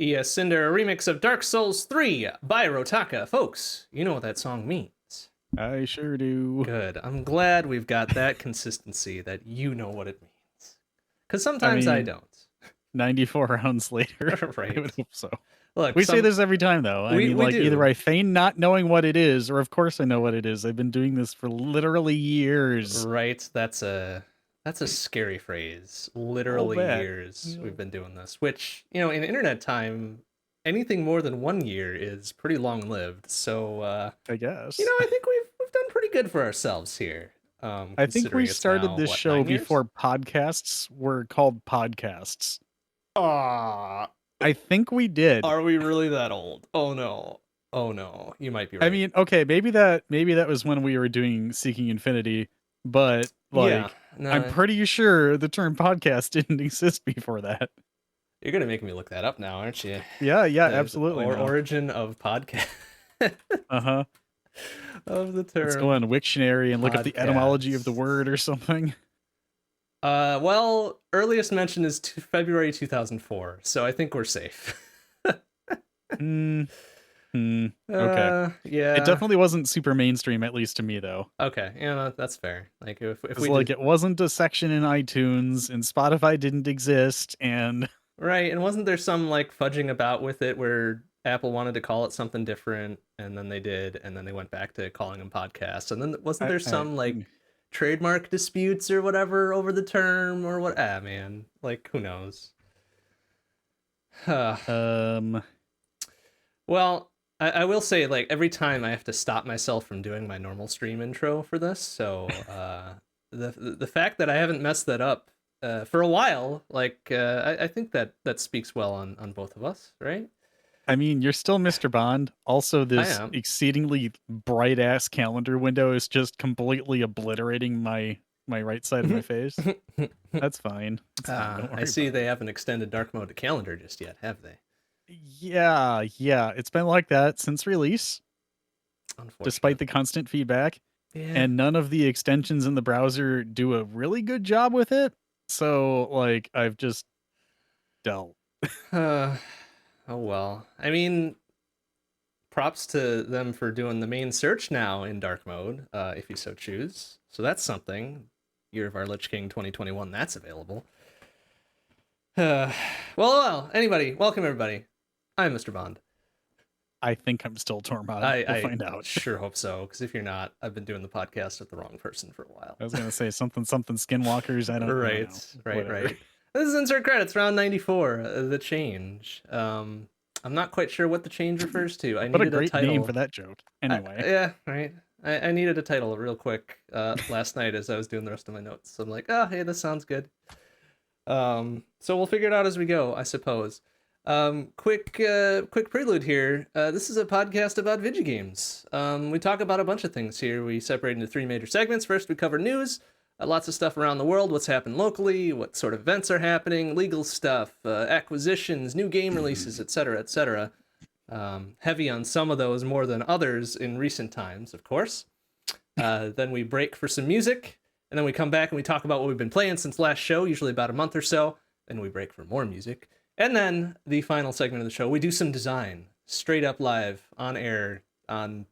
Yes, Cinder, a remix of Dark Souls 3 by Rotaka. Folks, you know what that song means. I sure do. Good. I'm glad we've got that consistency that you know what it means. Because I sometimes I mean, don't. 94 rounds later. Right. I would hope so. Look, We say this every time, though. I mean, we like, do. either I feign not knowing what it is, or of course I know what it is. I've been doing this for literally years. Right. That's a scary phrase. Literally bet. years we've been doing this. Which, you know, in internet time, anything more than 1 year is pretty long lived. So I guess. you know, I think we've done pretty good for ourselves here. I think we Considering it's started now, this what, show 9 years? before podcasts were called podcasts. Ah, I think we did. are we really that old? Oh no. Oh no. You might be right. I mean, okay, maybe that was when we were doing Seeking Infinity, but yeah. like No, I'm pretty sure the term podcast didn't exist before that. you're gonna make me look that up now, aren't you? Yeah, The absolutely. origin of podcast Uh-huh. of the Let's go term on Wiktionary and look up the etymology of the podcast. word or something. Well, earliest mention is February 2004, so I think we're safe. Okay. Yeah. It definitely wasn't super mainstream, at least to me, though. Okay, yeah, that's fair. Like if we Like did... it wasn't a section in iTunes, and Spotify didn't exist, and right, and wasn't there some like fudging about with it where Apple wanted to call it something different, and then they did, and then they went back to calling them podcasts, and then wasn't there some like trademark disputes or whatever over the term or what? Ah, man, like who knows? Well, I will say, like, every time I have to stop myself from doing my normal stream intro for this, so the fact that I haven't messed that up for a while, like, I think that speaks well on both of us, right? I mean, you're still MrBond. Also, this exceedingly bright ass calendar window is just completely obliterating my right side of my face. That's fine. I see they haven't extended dark mode to calendar just yet, have they? Yeah, it's been like that since release, despite the constant feedback. Yeah. And none of the extensions in the browser do a really good job with it. So, like, I've just dealt. Oh well. I mean, props to them for doing the main search now in dark mode, if you so choose. So that's something. Year of Our Lich King 2021, that's available. Well, anybody, welcome everybody. I'm MrBond. I think I'm still Tormod. We'll find out. Sure hope so, because if you're not, I've been doing the podcast with the wrong person for a while. I was gonna say something skinwalkers. I don't know. Right. This is insert credits, round 94, the change. I'm not quite sure what the change refers to. I needed a great title name for that joke. Anyway. Yeah, right. I needed a title real quick last night as I was doing the rest of my notes. So I'm like, oh, hey, this sounds good. So we'll figure it out as we go, I suppose. Quick prelude here. This is a podcast about video games. We talk about a bunch of things here. We separate into 3 major segments. First, we cover news, lots of stuff around the world, what's happened locally, what sort of events are happening, legal stuff, acquisitions, new game releases, etc., etc. Heavy on some of those more than others in recent times, of course. Then we break for some music, and then we come back and we talk about what we've been playing since last show, usually about a month or so. Then we break for more music. And then the final segment of the show, we do some design, straight up live, on air, on,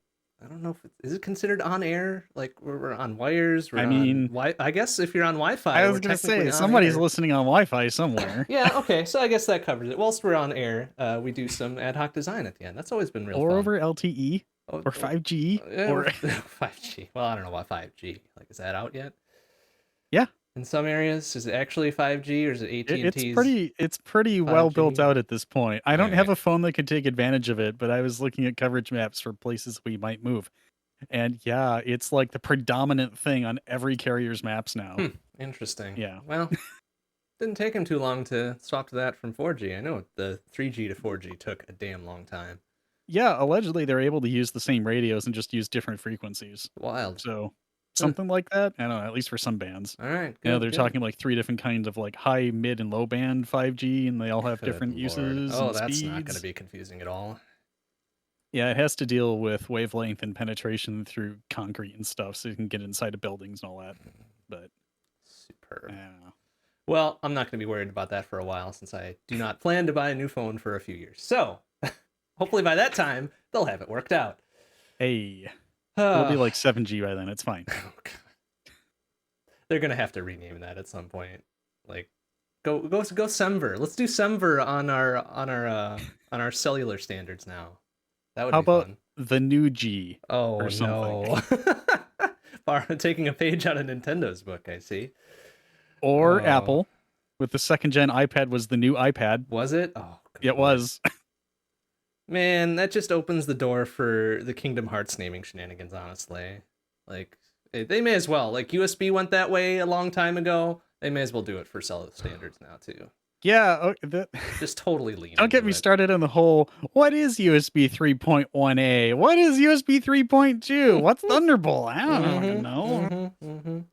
I don't know, is it considered on air? Like, we're on wires? I guess if you're on Wi-Fi. I was going to say, somebody's listening on Wi-Fi somewhere. Yeah, okay, so I guess that covers it. Whilst we're on air, we do some ad hoc design at the end. That's always been real fun. Or over LTE, or 5G, or 5G. Well, I don't know about 5G. Like, is that out yet? Yeah. In some areas, is it actually 5G or is it AT&T's? It's pretty well built out at this point. I don't have a phone that could take advantage of it, but I was looking at coverage maps for places we might move. And yeah, it's like the predominant thing on every carrier's maps now. Interesting. Yeah. Well, didn't take them too long to swap to that from 4G. I know the 3G to 4G took a damn long time. Yeah, allegedly they're able to use the same radios and just use different frequencies. Wild. So something like that. I don't know, at least for some bands. All right. Good, they're talking like 3 different kinds of like high, mid, and low band 5G, and they all have different uses. Oh, that's not going to be confusing at all. Yeah, it has to deal with wavelength and penetration through concrete and stuff, so you can get inside of buildings and all that. But superb. Yeah. Well, I'm not going to be worried about that for a while since I do not plan to buy a new phone for a few years. So, hopefully by that time, they'll have it worked out. Hey, it'll be like 7G by then. It's fine. They're going to have to rename that at some point. Like, go Semver. Let's do Semver on our cellular standards now. That would How be about fun. the new G Oh or something? No. Taking a page out of Nintendo's book, I see. Or Oh. Apple, with the second gen iPad was the new iPad. Was it? Oh, It was. Man, that just opens the door for the Kingdom Hearts naming shenanigans, honestly. Like, they may as well. Like, USB went that way a long time ago. They may as well do it for cellular standards now, too. Yeah. Just totally lean. Don't get me started on the whole, what is USB 3.1A? What is USB 3.2? What's Thunderbolt? I don't know.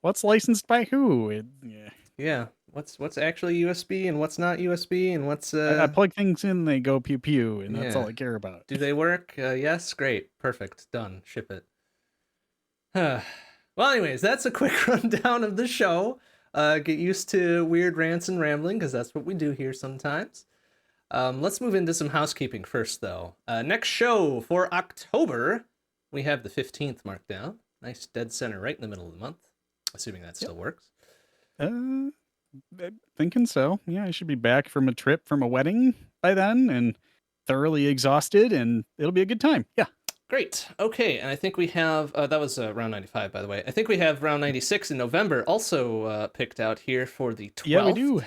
What's licensed by who? Yeah. What's actually USB and what's not USB and what's I plug things in, they go pew pew, and that's all I care about. Do they work? Yes, great, perfect, done, ship it. Well, anyways, that's a quick rundown of the show. Get used to weird rants and rambling because that's what we do here sometimes. Let's move into some housekeeping first, though. Next show for October, we have the 15th marked down. Nice dead center right in the middle of the month, assuming that still works. Thinking so. Yeah, I should be back from a trip from a wedding by then and thoroughly exhausted, and it'll be a good time. Yeah. Great. Okay, and I think we have, that was round 95, by the way. I think we have round 96 in November also picked out here for the 12th. Yeah, we do.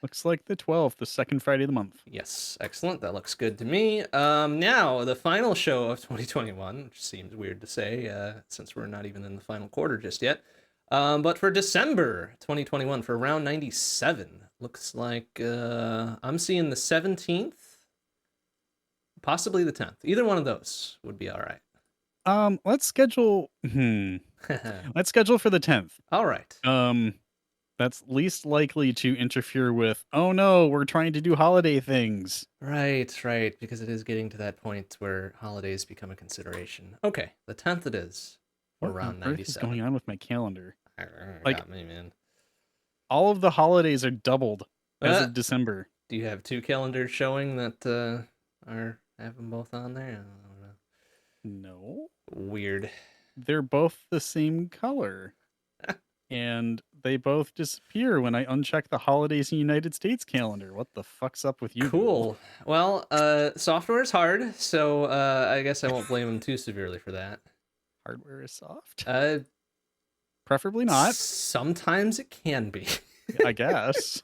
Looks like the 12th, the second Friday of the month. Yes, excellent. That looks good to me. Now, the final show of 2021, which seems weird to say since we're not even in the final quarter just yet. But for December 2021, for round 97, looks like I'm seeing the 17th, possibly the 10th. Either one of those would be all right. Let's schedule. Let's schedule for the 10th. All right. That's least likely to interfere with, oh no, we're trying to do holiday things. Right, because it is getting to that point where holidays become a consideration. Okay, the 10th it is for round 97. What is going on with my calendar? Got me, man. All of the holidays are doubled as of December. Do you have two calendars showing that have them both on there? I don't know. No. Weird. They're both the same color. And they both disappear when I uncheck the holidays in United States calendar. What the fuck's up with you? Cool. Well, software is hard, so I guess I won't blame them too severely for that. Hardware is soft? Preferably not. Sometimes it can be. I guess.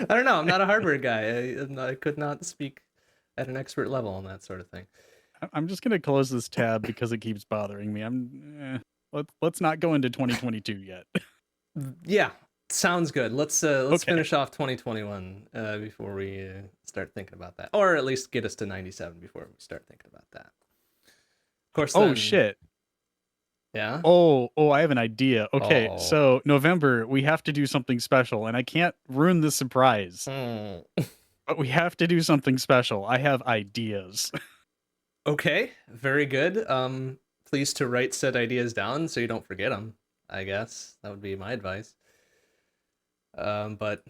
I don't know. I'm not a hardware guy. I could not speak at an expert level on that sort of thing. I'm just gonna close this tab because it keeps bothering me. Let's not go into 2022 yet. Yeah, sounds good. Let's Okay. finish off 2021 before we start thinking about that, or at least get us to 97 before we start thinking about that. Of course. Oh then- shit. Yeah. Oh, I have an idea. Okay, Oh. so November we have to do something special, and I can't ruin the surprise. Hmm. But we have to do something special. I have ideas. Okay. Very good. Please to write said ideas down so you don't forget them. I guess that would be my advice. But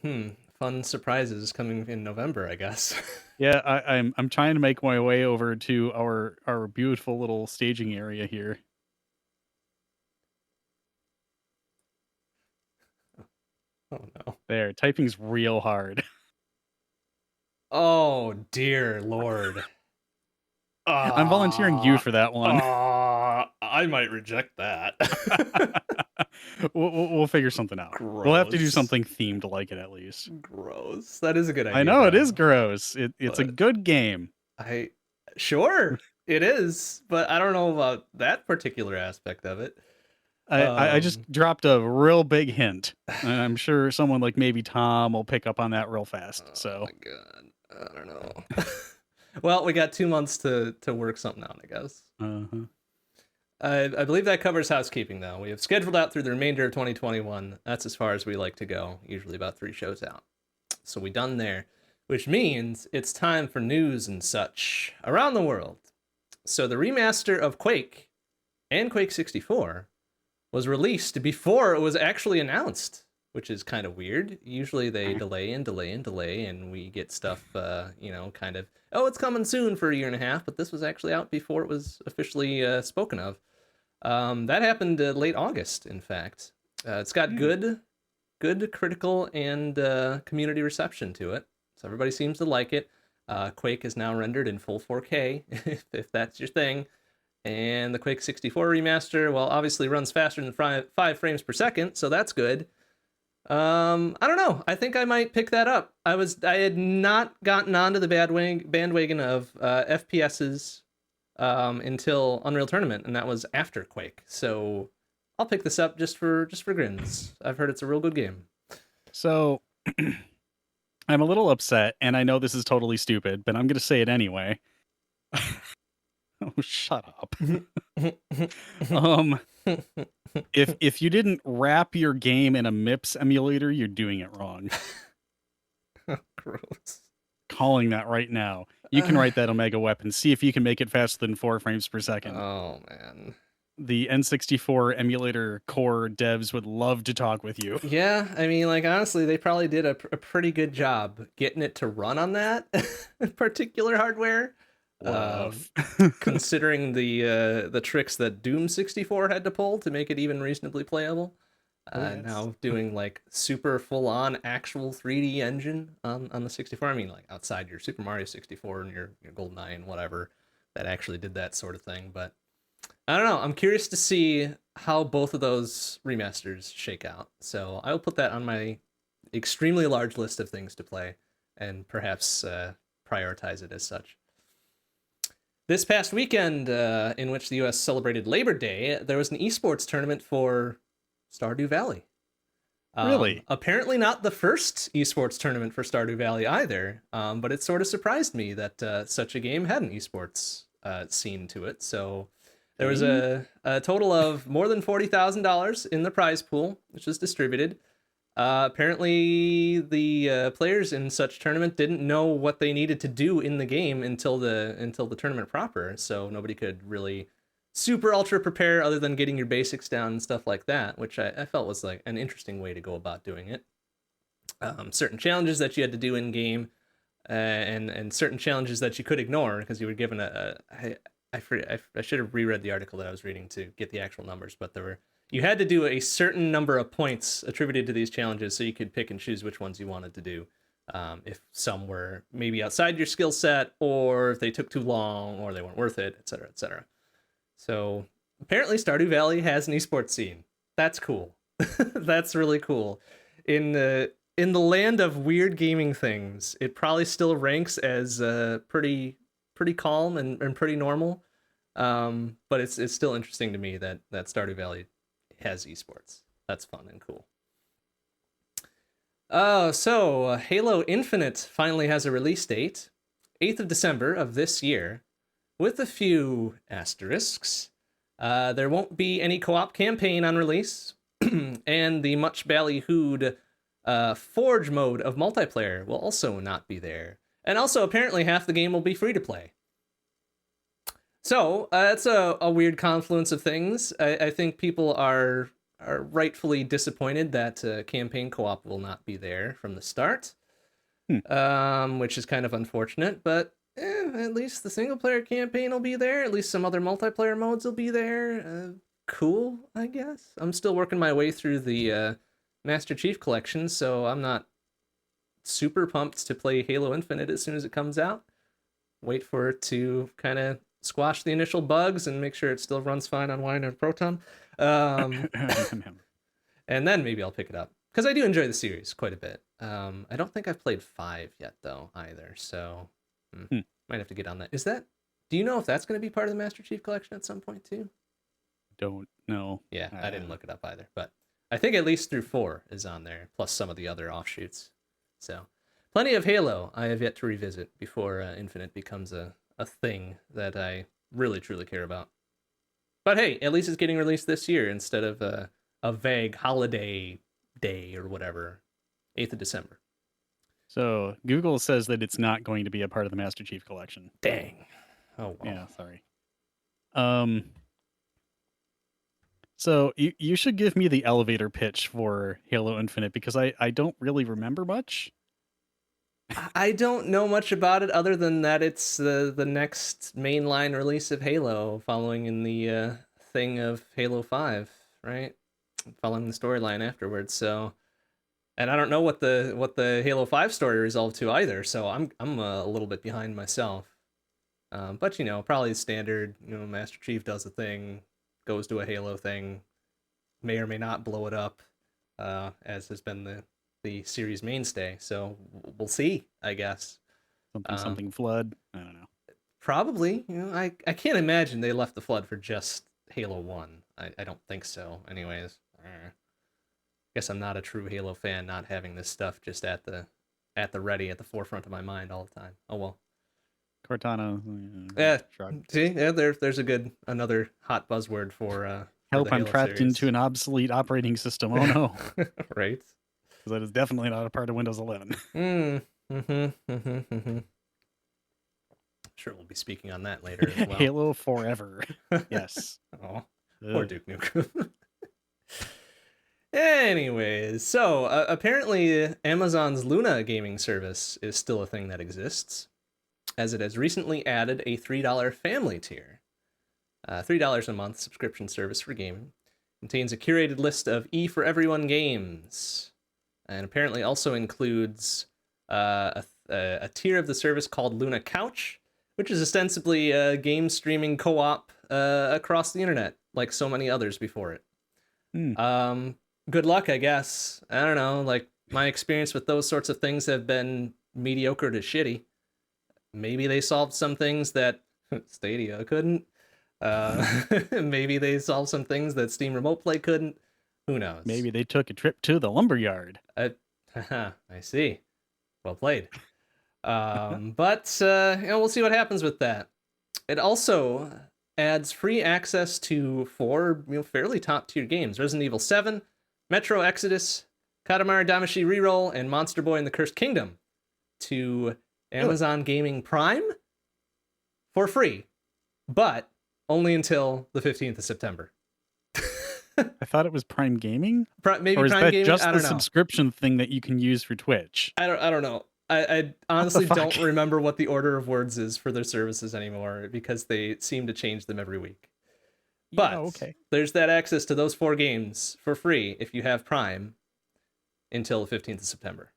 fun surprises coming in November, I guess. Yeah, I'm trying to make my way over to our beautiful little staging area here. Oh no. There, typing's real hard. Oh dear Lord. I'm volunteering you for that one. I might reject that. We'll figure something out. We'll have to do Gross. something themed like it at least. Gross. That is a good idea. I know it though. is gross. It's a But- good game. Sure it is, but I don't know about that particular aspect of it. I just dropped a real big hint, and I'm sure someone like maybe Tom will pick up on that real fast. Oh So my god. I don't know. Well, we got 2 months to work something out, I guess. uh-huh. I believe that covers housekeeping, though. We have scheduled out through the remainder of 2021. That's as far as we like to go, usually about 3 shows out. So we done there, which means it's time for news and such around the world. So the remaster of Quake and Quake 64 was released before it was actually announced, which is kind of weird. Usually they delay and delay and delay, and we get stuff, kind of, oh, it's coming soon for a year and a half, but this was actually out before it was officially spoken of. That happened late August, in fact. It's got good critical and community reception to it, so everybody seems to like it. Quake is now rendered in full 4K, if that's your thing. And the Quake 64 remaster, well, obviously runs faster than 5 frames per second, so that's good. I don't know. I think I might pick that up. I had not gotten onto the bandwagon of FPSs until Unreal Tournament, and that was after Quake. So I'll pick this up just for grins. I've heard it's a real good game. So I'm a little upset, and I know this is totally stupid, but I'm going to say it anyway. Oh, shut up. If you didn't wrap your game in a MIPS emulator, you're doing it wrong. Gross. Calling that right now. You can write that Omega weapon. See if you can make it faster than 4 frames per second. Oh, man. The N64 emulator core devs would love to talk with you. Yeah, I mean, like, honestly, they probably did a pretty good job getting it to run on that particular hardware. Considering the tricks that Doom 64 had to pull to make it even reasonably playable. Yes. Now doing like super full-on actual 3D engine on the 64. I mean, like outside your Super Mario 64 and your GoldenEye and whatever that actually did that sort of thing. But I don't know. I'm curious to see how both of those remasters shake out. So I will put that on my extremely large list of things to play and perhaps prioritize it as such. This past weekend, in which the U.S. celebrated Labor Day, there was an esports tournament for Stardew Valley. Really? Apparently not the first esports tournament for Stardew Valley either, but it sort of surprised me that such a game had an esports scene to it. So there was a total of more than $40,000 in the prize pool, which was distributed. Apparently, the players in such tournament didn't know what they needed to do in the game until the tournament proper, so nobody could really super ultra prepare other than getting your basics down and stuff like that, which I felt was like an interesting way to go about doing it. Certain challenges that you had to do in game, and certain challenges that you could ignore because you were given I should have reread the article that I was reading to get the actual numbers, but you had to do a certain number of points attributed to these challenges so you could pick and choose which ones you wanted to do. If some were maybe outside your skill set, or if they took too long, or they weren't worth it, etc., etc. So apparently Stardew Valley has an esports scene. That's cool. That's really cool. In the land of weird gaming things, it probably still ranks as pretty calm and pretty normal. But it's still interesting to me that Stardew Valley has esports. That's fun and cool. So Halo Infinite finally has a release date, 8th of December of this year, with a few asterisks. There won't be any co-op campaign on release, and the much ballyhooed Forge mode of multiplayer will also not be there. And also, apparently, half the game will be free to play. So it's a weird confluence of things. I think people are rightfully disappointed that campaign co-op will not be there from the start, which is kind of unfortunate. But at least the single player campaign will be there. At least some other multiplayer modes will be there. Cool, I guess. I'm still working my way through the Master Chief Collection, so I'm not super pumped to play Halo Infinite as soon as it comes out. Wait for it to kind of squash the initial bugs and make sure it still runs fine on Wine and Proton. And then maybe I'll pick it up, because I do enjoy the series quite a bit. I don't think I've played 5 yet, though, either, so might have to get on that. Do you know if that's going to be part of the Master Chief Collection at some point, too? Don't know. Yeah, I didn't look it up either, but I think at least through 4 is on there, plus some of the other offshoots. So, plenty of Halo I have yet to revisit before Infinite becomes a thing that I really, truly care about. But hey, at least it's getting released this year instead of a vague holiday day or whatever. 8th of December. So Google says that it's not going to be a part of the Master Chief Collection. Dang. Oh, well. Yeah, sorry. So you should give me the elevator pitch for Halo Infinite because I don't really remember much. I don't know much about it other than that it's the next mainline release of Halo, following in the thing of Halo 5, right? Following the storyline afterwards. So, and I don't know what the Halo 5 story resolved to either. So I'm a little bit behind myself. But probably standard. Master Chief does a thing, goes to a Halo thing, may or may not blow it up, as has been the series mainstay. So we'll see, I guess. Something flood. I don't know. Probably. I can't imagine they left the flood for just Halo 1. I don't think so. Anyways, guess I'm not a true Halo fan, not having this stuff just at the ready, at the forefront of my mind all the time. Oh well. Cortana. Yeah. Shrug. See, yeah, there's another hot buzzword for Help, the I'm Halo trapped series. into an obsolete operating system. Oh no. Right. Because that is definitely not a part of Windows 11. Sure, we'll be speaking on that later as well. Halo forever. Yes. Oh, poor Duke Nukem. Anyways, so apparently Amazon's Luna gaming service is still a thing that exists, as it has recently added a $3 family tier. $3 a month subscription service for gaming. Contains a curated list of E for Everyone games. And apparently also includes a tier of the service called Luna Couch, which is ostensibly a game streaming co-op across the internet, like so many others before it. Good luck, I guess. I don't know, like, my experience with those sorts of things have been mediocre to shitty. Maybe they solved some things that Stadia couldn't. Maybe they solved some things that Steam Remote Play couldn't. Who knows? Maybe they took a trip to the lumberyard. I see. Well played. But we'll see what happens with that. It also adds free access to 4 fairly top tier games: Resident Evil 7, Metro Exodus, Katamari Damacy Reroll, and Monster Boy and the Cursed Kingdom to Amazon Gaming Prime for free, but only until the 15th of September. I thought it was Prime Gaming. Maybe or is Prime that Gaming. just I the don't know. subscription thing that you can use for Twitch? I don't know. I honestly fuck? don't remember what the order of words is for their services anymore, because they seem to change them every week. But okay. There's that access to those 4 games for free if you have Prime until the 15th of September.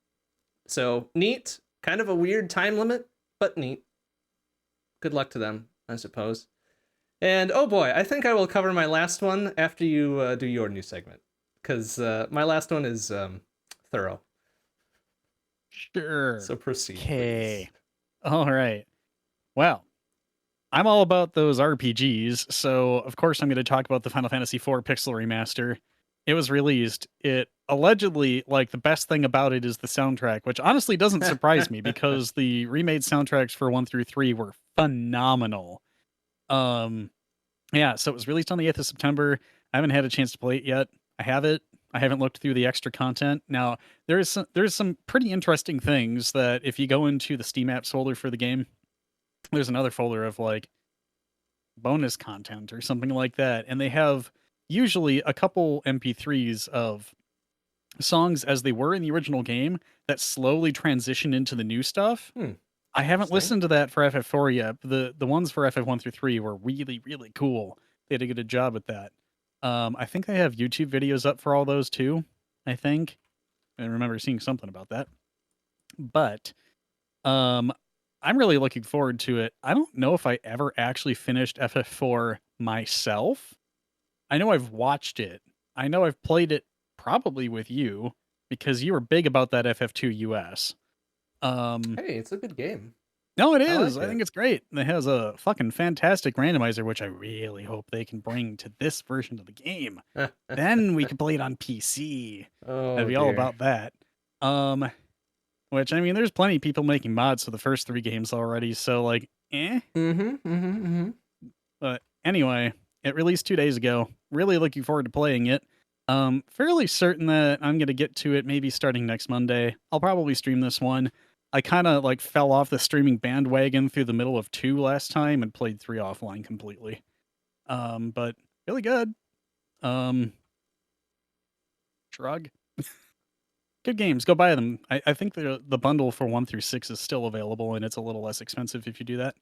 So neat. Kind of a weird time limit, but neat. Good luck to them, I suppose. And oh boy, I think I will cover my last one after you do your new segment, because my last one is thorough. Sure. So proceed. Okay. Please. All right. Well, I'm all about those RPGs, so of course I'm going to talk about the Final Fantasy IV Pixel Remaster. It was released. It allegedly, like, the best thing about it is the soundtrack, which honestly doesn't surprise me because the remade soundtracks for 1 through 3 were phenomenal. Yeah, so it was released on the 8th of September. I haven't had a chance to play it yet. I have it. I haven't looked through the extra content. Now, there's some pretty interesting things that if you go into the Steam apps folder for the game, there's another folder of like bonus content or something like that. And they have usually a couple MP3s of songs as they were in the original game that slowly transition into the new stuff. I haven't listened to that for FF4 yet. The ones for FF1 through 3 were really, really cool. They did a good job with that. I think they have YouTube videos up for all those too, I think. I remember seeing something about that. But I'm really looking forward to it. I don't know if I ever actually finished FF4 myself. I know I've watched it. I know I've played it probably with you because you were big about that FF2 US. Hey, it's a good game. No, it I like is. I it. think it's great. It has a fucking fantastic randomizer, which I really hope they can bring to this version of the game. Then we can play it on PC. Oh, I'd be all dear. about that. Which, I mean, there's plenty of people making mods for the first 3 games already, so like, eh. But anyway, it released 2 days ago. Really looking forward to playing it. Fairly certain that I'm gonna get to it maybe starting next Monday. I'll probably stream this one. I kind of like fell off the streaming bandwagon through the middle of 2 last time and played 3 offline completely. But really good. Shrug. Good games. Go buy them. I think the bundle for 1 through 6 is still available, and it's a little less expensive if you do that.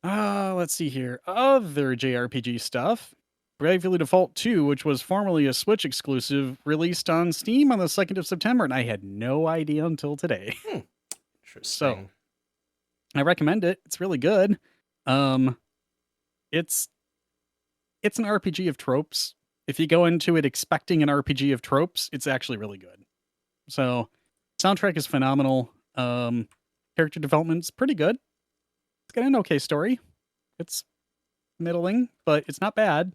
Let's see here. Other JRPG stuff. Bravely Default 2, which was formerly a Switch exclusive, released on Steam on the 2nd of September, and I had no idea until today. Interesting. So, I recommend it. It's really good. It's an RPG of tropes. If you go into it expecting an RPG of tropes, it's actually really good. So, soundtrack is phenomenal. Character development's pretty good. It's got an okay story. It's middling, but it's not bad.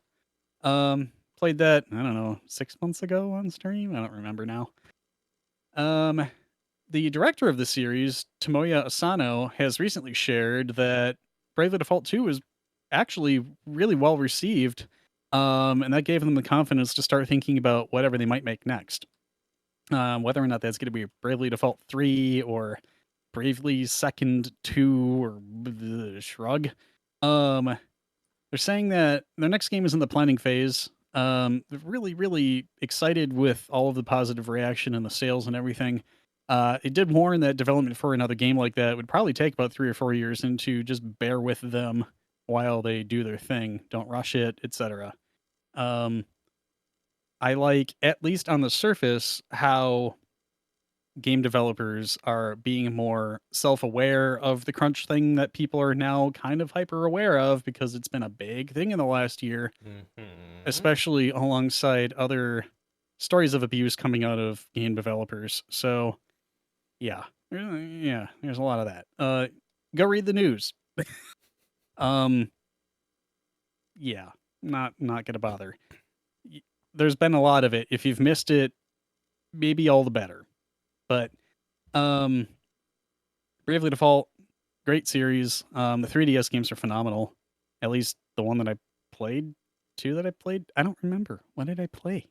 Played that, I don't know, 6 months ago on stream? I don't remember now. The director of the series, Tomoya Asano, has recently shared that Bravely Default 2 is actually really well received. And that gave them the confidence to start thinking about whatever they might make next. Whether or not that's going to be Bravely Default 3 or Bravely Second 2 or Shrug. They're saying that their next game is in the planning phase. They're really, really excited with all of the positive reaction and the sales and everything. It did warn that development for another game like that would probably take about 3 or 4 years, and to just bear with them while they do their thing. Don't rush it, etc. I like, at least on the surface, how game developers are being more self-aware of the crunch thing that people are now kind of hyper aware of because it's been a big thing in the last year, especially alongside other stories of abuse coming out of game developers. So yeah, there's a lot of that. Go read the news. Yeah, not gonna bother. There's been a lot of it. If you've missed it, maybe all the better. But Bravely Default, great series. The 3DS games are phenomenal. At least the one that I played, 2 that I played. I don't remember. What did I play?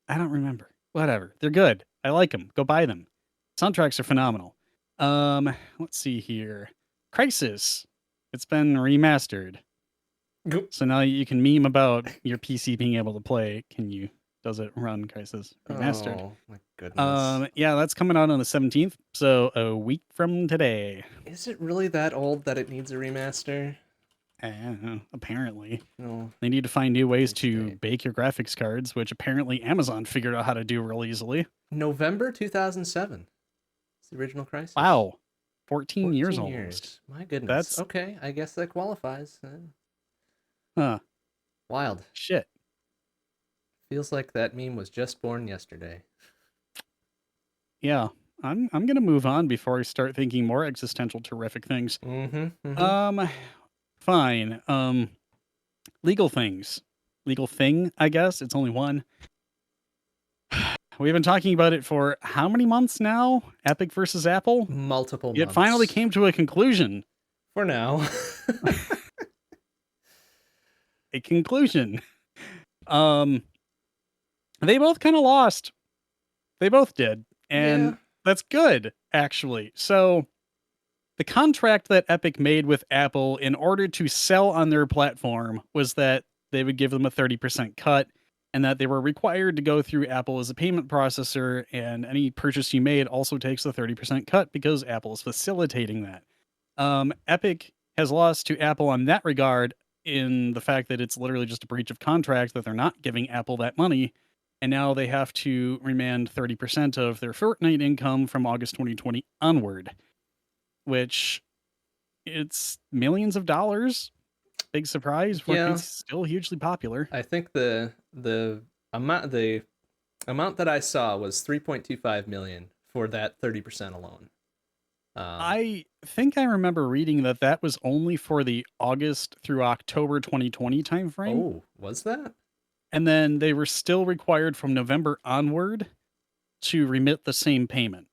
I don't remember. Whatever. They're good. I like them. Go buy them. Soundtracks are phenomenal. Let's see here. Crisis. It's been remastered. So now you can meme about your PC being able to play. Does it run Crisis Remastered? Oh my goodness. Yeah, that's coming out on the 17th, so a week from today. Is it really that old that it needs a remaster? Apparently. No. They need to find new ways to State. bake your graphics cards, which apparently Amazon figured out how to do real easily. November 2007. It's the original Crisis. Wow. 14 years almost. Years. My goodness. That's okay. I guess that qualifies. Huh. Wild. Shit. Feels like that meme was just born yesterday. Yeah. I'm gonna move on before I start thinking more existential terrific things. Fine. Legal things. Legal thing, I guess. It's only one. We've been talking about it for how many months now? Epic versus Apple? Multiple months. It finally came to a conclusion. For now. A conclusion. They both kind of lost. They both did. And that's good, actually. So the contract that Epic made with Apple in order to sell on their platform was that they would give them a 30% cut, and that they were required to go through Apple as a payment processor, and any purchase you made also takes the 30% cut because Apple is facilitating that. Epic has lost to Apple on that regard, in the fact that it's literally just a breach of contract that they're not giving Apple that money, and now they have to remand 30% of their Fortnite income from August 2020 onward, which it's millions of dollars. Big surprise. Fortnite's still hugely popular. I think the amount that I saw was 3.25 million for that 30% alone. I think I remember reading that was only for the August through October 2020 timeframe. Oh, was that? And then they were still required from November onward to remit the same payment.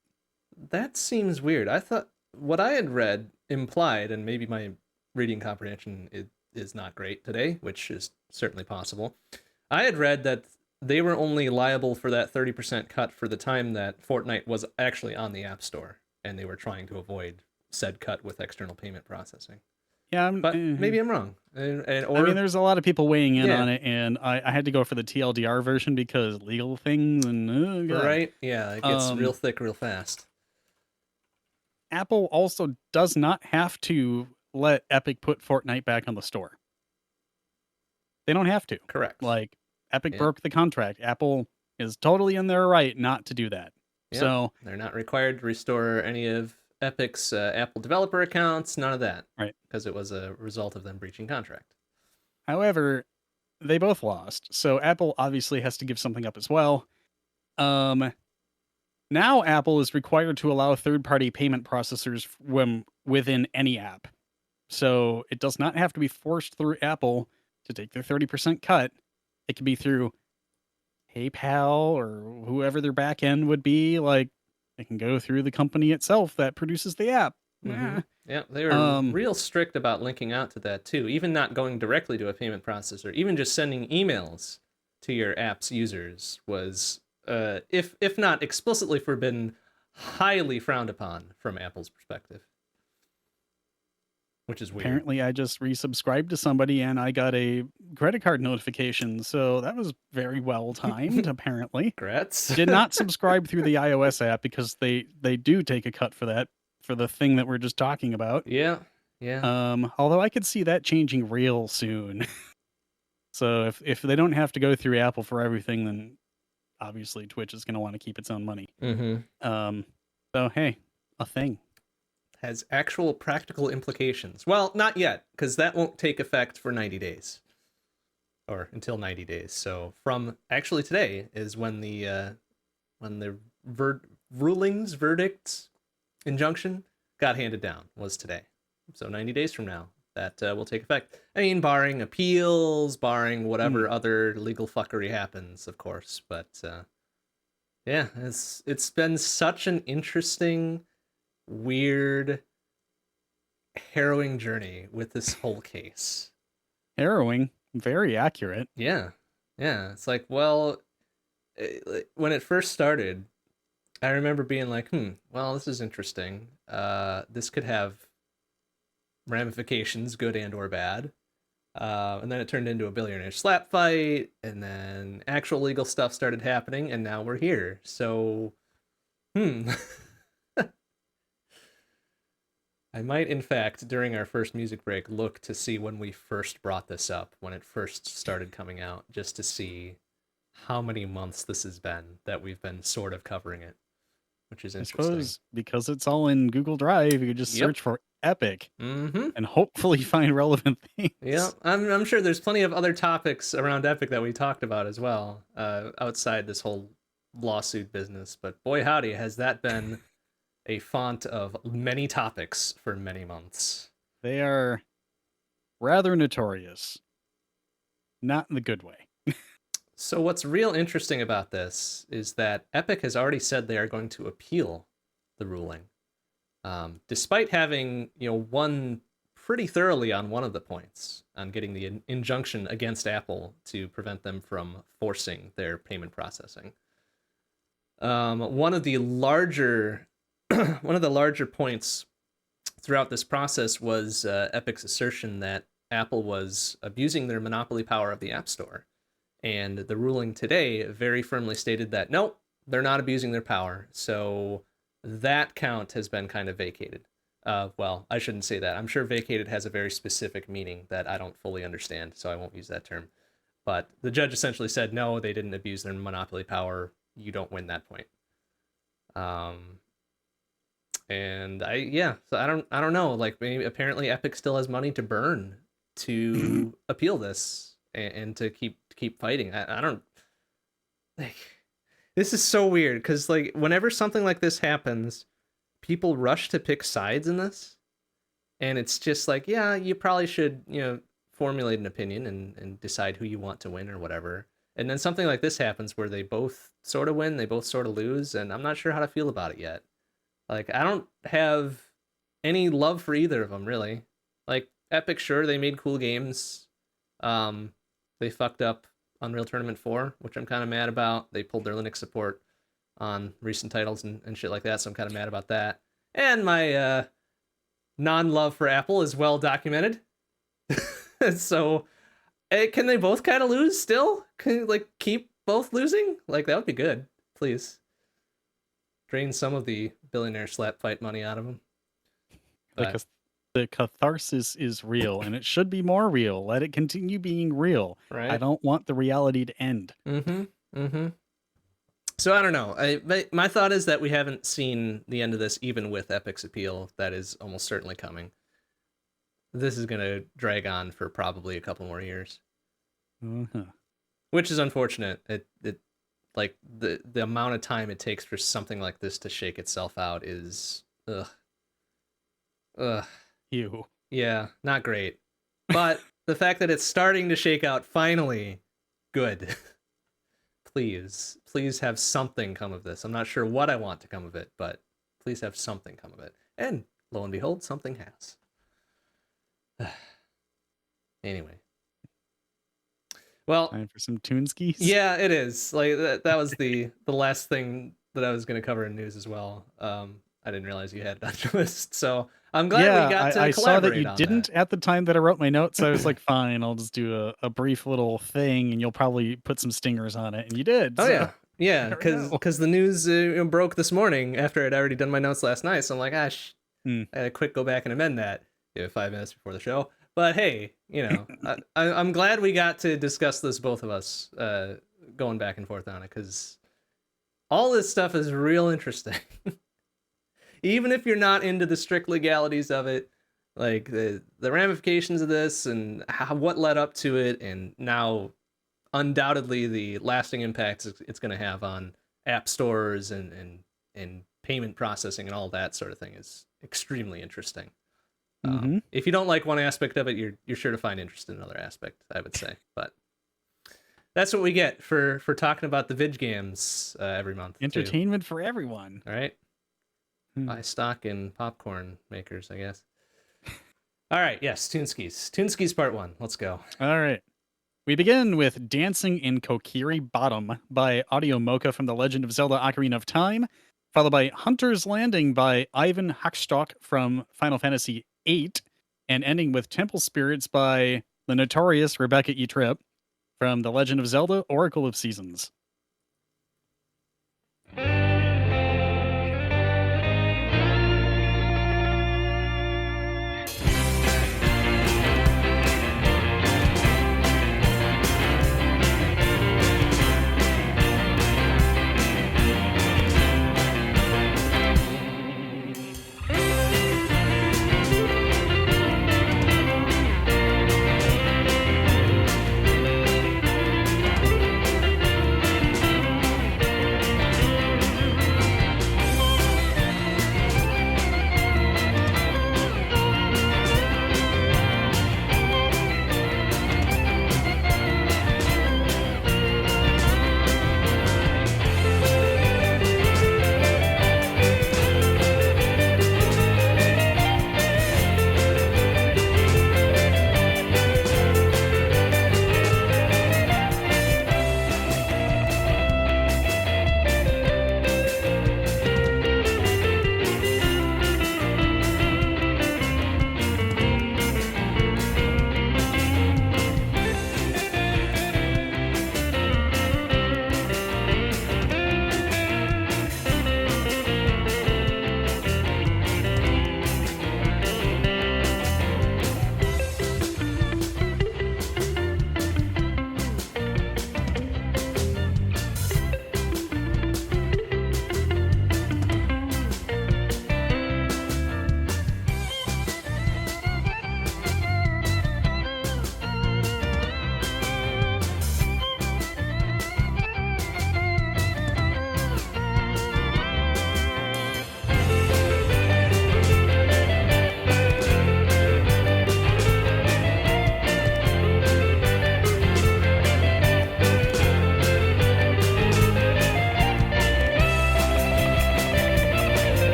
That seems weird. I thought what I had read implied, and maybe my reading comprehension is not great today, which is certainly possible. I had read that they were only liable for that 30% cut for the time that Fortnite was actually on the App Store, and they were trying to avoid said cut with external payment processing. Yeah, but maybe I'm wrong. Or I mean, there's a lot of people weighing in Yeah. on it, and I had to go for the TLDR version because legal things and God. right, yeah, it gets real thick real fast. Apple also does not have to let Epic put Fortnite back on the store. They don't have to. Correct. Like, Epic Yeah. broke the contract. Apple is totally in their right not to do that. Yep. So They're not required to restore any of Epic's Apple developer accounts, none of that. Right. Because it was a result of them breaching contract. However, they both lost. So Apple obviously has to give something up as well. Now Apple is required to allow third-party payment processors when within any app. So it does not have to be forced through Apple to take their 30% cut. It can be through PayPal or whoever their back end would be. Like, it can go through the company itself that produces the app. Mm-hmm. Yeah, they were real strict about linking out to that too. Even not going directly to a payment processor, even just sending emails to your app's users was, if not explicitly forbidden, highly frowned upon from Apple's perspective. Which is weird. Apparently, I just resubscribed to somebody and I got a credit card notification. So that was very well timed, apparently. Congrats. Did not subscribe through the iOS app because they do take a cut for that, for the thing that we're just talking about. Yeah. Although I could see that changing real soon. So if they don't have to go through Apple for everything, then obviously Twitch is going to want to keep its own money. Mm-hmm. So hey, a thing. Has actual practical implications. Well, not yet, because that won't take effect for 90 days. Or until 90 days. So from actually today is when the verdict, injunction got handed down, was today. So 90 days from now, that will take effect. I mean, barring appeals, barring whatever other legal fuckery happens, of course. But yeah, it's been such an interesting, weird, harrowing journey with this whole case. Harrowing, very accurate. Yeah. It's like, well, when it first started, I remember being like, well, this is interesting. This could have ramifications, good and or bad. And then it turned into a billionaire slap fight, and then actual legal stuff started happening, and now we're here. So, I might, in fact, during our first music break, look to see when we first brought this up, when it first started coming out, just to see how many months this has been that we've been sort of covering it, which is interesting. I suppose because it's all in Google Drive, you could just search for Epic and hopefully find relevant things. Yeah, I'm sure there's plenty of other topics around Epic that we talked about as well, outside this whole lawsuit business. But boy, howdy, has that been a font of many topics for many months. They are rather notorious. Not in the good way. So what's real interesting about this is that Epic has already said they are going to appeal the ruling. Despite having, won pretty thoroughly on one of the points, on getting the injunction against Apple to prevent them from forcing their payment processing. One of the larger points throughout this process was Epic's assertion that Apple was abusing their monopoly power of the App Store. And the ruling today very firmly stated that, nope, they're not abusing their power. So that count has been kind of vacated. Well, I shouldn't say that. I'm sure vacated has a very specific meaning that I don't fully understand, so I won't use that term. But the judge essentially said, no, they didn't abuse their monopoly power. You don't win that point. And so I don't know. Like, maybe apparently Epic still has money to burn to appeal this and to keep fighting. I don't like. This is so weird because, like, whenever something like this happens, people rush to pick sides in this, and it's just like, yeah, you probably should, formulate an opinion and decide who you want to win or whatever. And then something like this happens where they both sort of win, they both sort of lose, and I'm not sure how to feel about it yet. Like, I don't have any love for either of them, really. Like, Epic, sure, they made cool games. They fucked up Unreal Tournament 4, which I'm kind of mad about. They pulled their Linux support on recent titles and shit like that, so I'm kind of mad about that. And my non-love for Apple is well documented. So, can they both kind of lose still? Can like keep both losing? Like that would be good. Please drain some of the billionaire slap fight money out of them. Because the catharsis is real, and it should be more real. Let it continue being real. Right. I don't want the reality to end. So I don't know. My thought is that we haven't seen the end of this, even with Epic's appeal. That is almost certainly coming. This is going to drag on for probably a couple more years, which is unfortunate. It like the amount of time it takes for something like this to shake itself out is You. Yeah, not great. But the fact that it's starting to shake out finally, good. Please have something come of this. I'm not sure what I want to come of it, but please have something come of it. And lo and behold, something has. Anyway. Well, time for some Toonskis. Yeah, it is. Like that was the last thing that I was going to cover in news as well. I didn't realize you had it on your list, so I'm glad we got to I saw that you on didn't that. at the time that I wrote my notes. I was like, fine, I'll just do a brief little thing, and you'll probably put some stingers on it, and you did. Oh so. yeah, because the news broke this morning after I'd already done my notes last night. So I'm like, I had to quick go back and amend that 5 minutes before the show. But hey, I'm glad we got to discuss this, both of us, going back and forth on it, because all this stuff is real interesting. Even if you're not into the strict legalities of it, like the ramifications of this and what led up to it, and now undoubtedly the lasting impacts it's going to have on app stores and payment processing and all that sort of thing is extremely interesting. If you don't like one aspect of it, you're sure to find interest in another aspect, I would say. But that's what we get for talking about the Vidge games every month. Entertainment for everyone. All right. Buy stock in popcorn makers, I guess. All right. Yes. Toonskis. Toonskis Part 1. Let's go. All right. We begin with Dancing in Kokiri Bottom by Audio Mocha from The Legend of Zelda Ocarina of Time, followed by Hunter's Landing by Ivan Hackstock from Final Fantasy VIII, and ending with Temple Spirits by the notorious Rebecca E. Tripp from The Legend of Zelda Oracle of Seasons.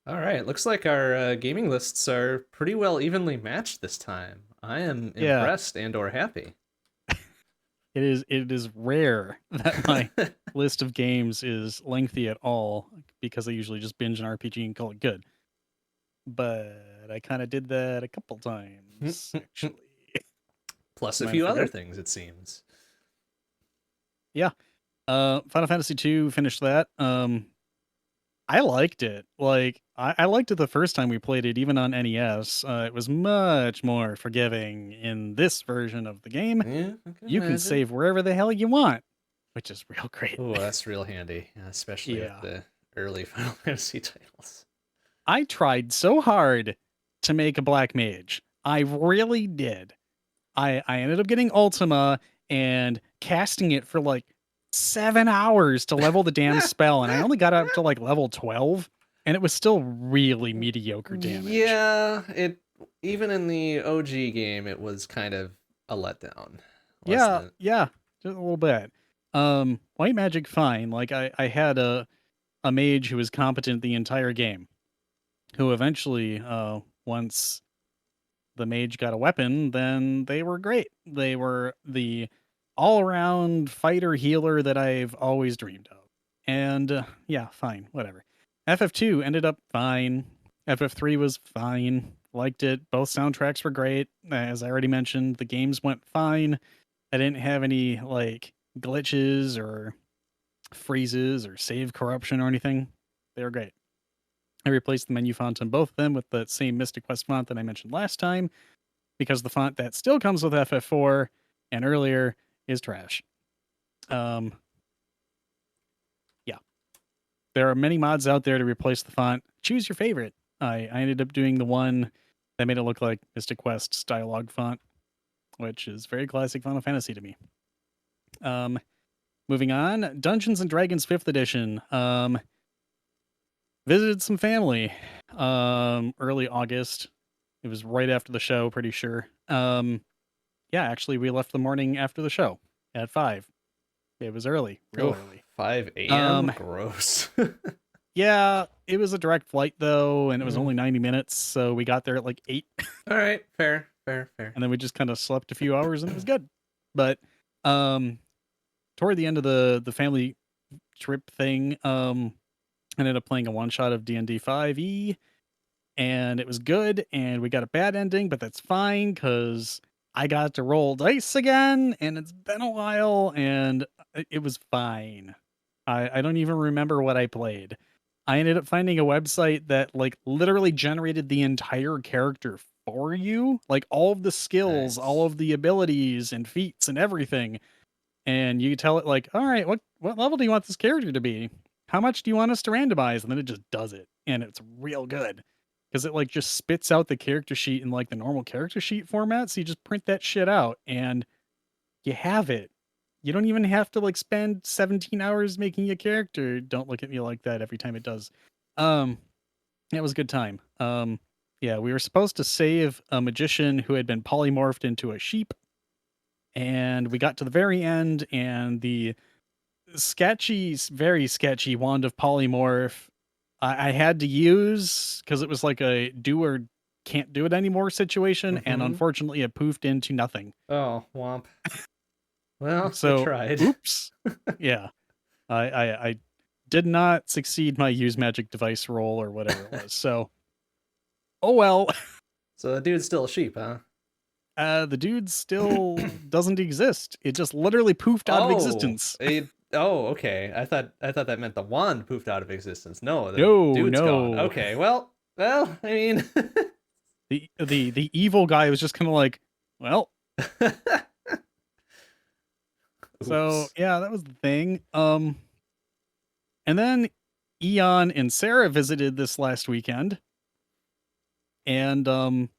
All right, looks like our gaming lists are pretty well evenly matched this time. I am Yeah. impressed and/or happy. It is rare that my list of games is lengthy at all because I usually just binge an RPG and call it good. But I kind of did that a couple times actually. Plus a Mind few if I other go? things, it seems. Yeah. Final Fantasy 2 finished that. I liked it. Like I liked it the first time we played it, even on NES. It was much more forgiving in this version of the game. Yeah, I can You can imagine. save wherever the hell you want, which is real great. Oh, that's real handy, especially with Yeah. the early Final Fantasy titles. I tried so hard to make a black mage. I really did. I ended up getting Ultima and casting it for like 7 hours to level the damn spell, and I only got up to like level 12, and it was still really mediocre damage. Yeah, it even in the OG game, it was kind of a letdown. Yeah, Wasn't yeah, just a little bit. White magic, fine. Like I had a mage who was competent the entire game, who eventually, once the mage got a weapon, then they were great. They were the all-around fighter healer that I've always dreamed of. And yeah, fine, whatever. FF2 ended up fine. FF3 was fine. Liked it. Both soundtracks were great. As I already mentioned, the games went fine. I didn't have any like glitches or freezes or save corruption or anything. They were great. I replaced the menu font on both of them with the same Mystic Quest font that I mentioned last time, because the font that still comes with FF4 and earlier is trash. Yeah. There are many mods out there to replace the font. Choose your favorite. I ended up doing the one that made it look like Mystic Quest's dialogue font, which is very classic Final Fantasy to me. Moving on, Dungeons and Dragons 5th edition. Visited some family early August. It was right after the show, pretty sure. Yeah, actually, we left the morning after the show at 5. It was early, real early. 5 a.m. Gross. Yeah, it was a direct flight though, and it was only 90 minutes, so we got there at like 8. All right, fair. And then we just kind of slept a few hours, and it was good. But toward the end of the family trip thing, ended up playing a one shot of D&D 5e, and it was good. And we got a bad ending, but that's fine because I got to roll dice again, and it's been a while, and it was fine. I don't even remember what I played. I ended up finding a website that like literally generated the entire character for you, like all of the skills, Nice. all of the abilities and feats and everything. And you tell it like, all right, what level do you want this character to be? How much do you want us to randomize? And then it just does it. And it's real good. Because it like just spits out the character sheet in like the normal character sheet format. So you just print that shit out and you have it. You don't even have to like spend 17 hours making a character. Don't look at me like that every time it does. It was a good time. Yeah, we were supposed to save a magician who had been polymorphed into a sheep. And we got to the very end, and the very sketchy wand of polymorph I had to use because it was like a do or can't do it anymore situation, and unfortunately it poofed into nothing. Oh, womp. Well, so you tried. Oops. Yeah. I did not succeed my use magic device roll or whatever it was. So oh well. So the dude's still a sheep, huh? The dude still doesn't exist. It just literally poofed out of existence. Okay. I thought that meant the wand poofed out of existence. No, the dude's no. gone. Okay, well, I mean, the evil guy was just kind of like, well. So yeah, that was the thing. And then Eon and Sarah visited this last weekend, and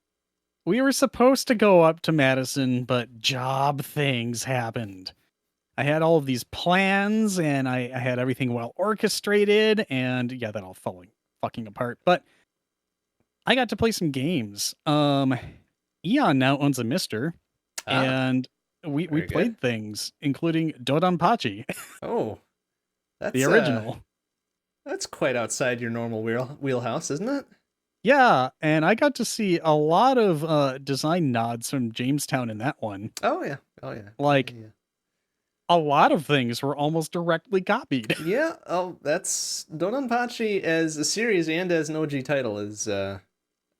we were supposed to go up to Madison, but job things happened. I had all of these plans, and I had everything well orchestrated, and yeah, that all falling fucking apart. But I got to play some games. Eon now owns a Mister, and we played things, including Dodonpachi. Oh, that's the original. That's quite outside your normal wheelhouse, isn't it? Yeah, and I got to see a lot of design nods from Jamestown in that one. Oh yeah. Oh yeah. Like Yeah. a lot of things were almost directly copied. Yeah. Oh, that's Dononpachi as a series and as an OG title is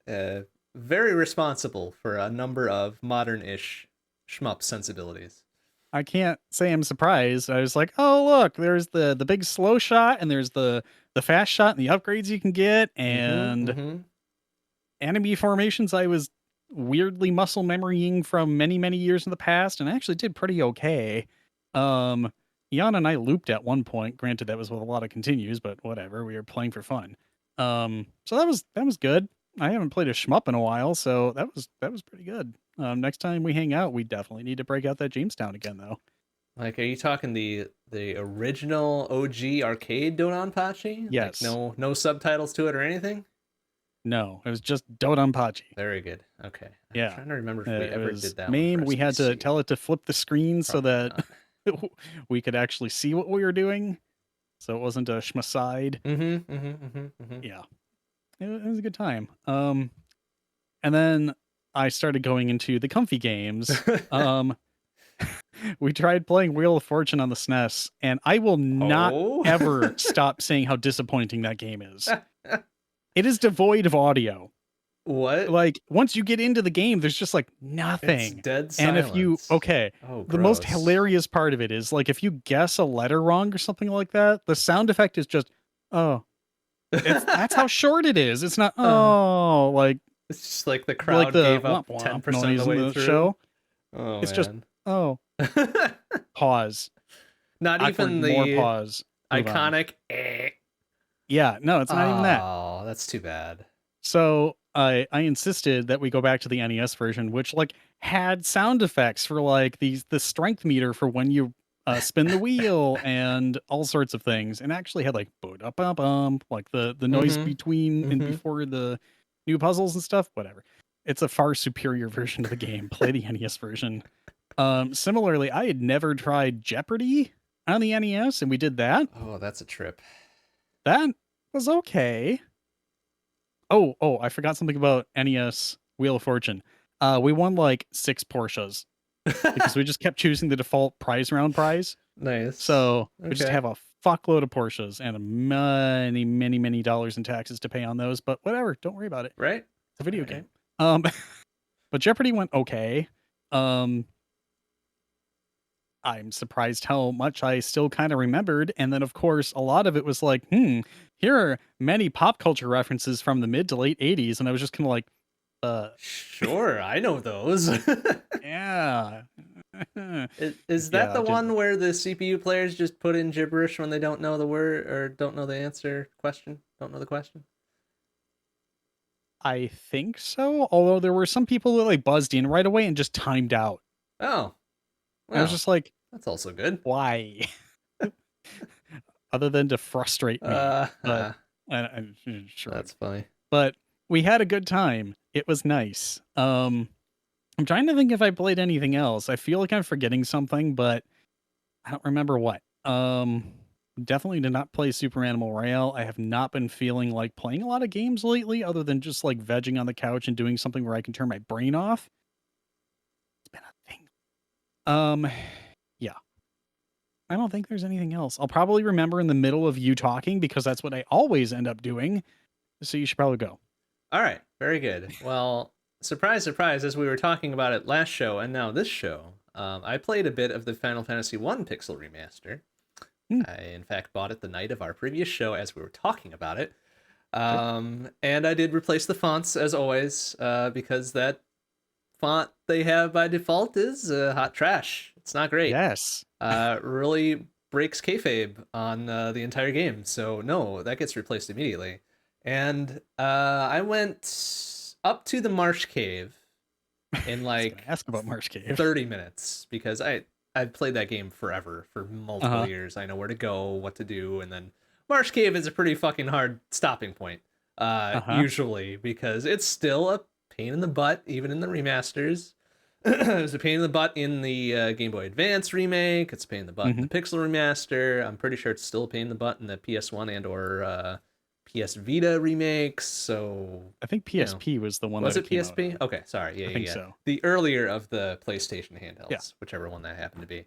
very responsible for a number of modern-ish shmup sensibilities. I can't say I'm surprised. I was like, oh look, there's the big slow shot, and there's the fast shot, and the upgrades you can get, and Mm-hmm. enemy formations I was weirdly muscle memorying from many years in the past, and I actually did pretty okay. Um, Jan and I looped at one point. Granted, that was with a lot of continues, but whatever. We were playing for fun. So that was good. I haven't played a shmup in a while, so that was pretty good. Next time we hang out, we definitely need to break out that Jamestown again, though. Like, are you talking the original OG arcade Dononpachi? Yes. Like no subtitles to it or anything? No, it was just Dodonpachi. Very good. Okay. Yeah. I'm trying to remember if we It ever was did that MAME. one. We had to tell it to flip the screen so Probably that we could actually see what we were doing. So it wasn't a schmacide. Yeah. It was a good time. And then I started going into the comfy games. We tried playing Wheel of Fortune on the SNES, and I will not Oh. ever stop saying how disappointing that game is. It is devoid of audio. What? Like, once you get into the game, there's just like It's nothing. dead silence. And if you, okay, Oh, the most gross. hilarious part of it is like if you guess a letter wrong or something like that, the sound effect is just, oh. That's how short it is. It's not, oh, like, It's just like the crowd the gave up womp womp 10% of noise the in way the through. show. Oh, It's man. just, oh, pause. Not Awkward, even more the pause. Move on. iconic. Yeah, no, it's not even that. Oh, that's too bad. So I insisted that we go back to the NES version, which like had sound effects for like the strength meter for when you spin the wheel and all sorts of things, and actually had like bum like the noise between and before the new puzzles and stuff. Whatever. It's a far superior version of the game. Play the NES version. Similarly, I had never tried Jeopardy on the NES, and we did that. Oh, that's a trip. That was okay. Oh, I forgot something about NES Wheel of Fortune. We won like 6 Porsches because we just kept choosing the default prize round prize. Nice. So we just Okay. have a fuckload of Porsches and many dollars in taxes to pay on those. But whatever, don't worry about it. Right? It's a video Right. game. But Jeopardy went okay. I'm surprised how much I still kind of remembered. And then, of course, a lot of it was like, here are many pop culture references from the mid to late 80s. And I was just kind of like, Sure, I know those. yeah. Is that Yeah, the one where the CPU players just put in gibberish when they don't know the word or don't know the answer question? Don't know the question? I think so. Although there were some people that like buzzed in right away and just timed out. Oh. I was Well, just like, that's also good. why? Other than to frustrate me. But sure. That's funny. But we had a good time. It was nice. I'm trying to think if I played anything else. I feel like I'm forgetting something, but I don't remember what. Definitely did not play Super Animal Rail. I have not been feeling like playing a lot of games lately, other than just like vegging on the couch and doing something where I can turn my brain off. It's been a thing. Yeah. I don't think there's anything else. I'll probably remember in the middle of you talking because that's what I always end up doing. So you should probably go. All right, very good. Well, surprise, surprise, as we were talking about it last show and now this show, I played a bit of the Final Fantasy 1 Pixel Remaster. I, in fact, bought it the night of our previous show as we were talking about it. And I did replace the fonts, as always, because that font they have by default is hot trash. It's not great. Yes. Really breaks kayfabe on the entire game. So, no, that gets replaced immediately. And I went up to the Marsh Cave in like ask about Marsh Cave. 30 minutes because I've played that game forever for multiple years. I know where to go, what to do, and then Marsh Cave is a pretty fucking hard stopping point usually because it's still a pain in the butt even in the remasters. It was a pain in the butt in the Game Boy Advance remake. It's a pain in the butt in the Pixel remaster. I'm pretty sure it's still a pain in the butt in the PS1 and or PS Vita remakes. So I think PSP was the one. Was that it PSP? Okay, sorry. I think so. The earlier of the PlayStation handhelds, whichever one that happened to be.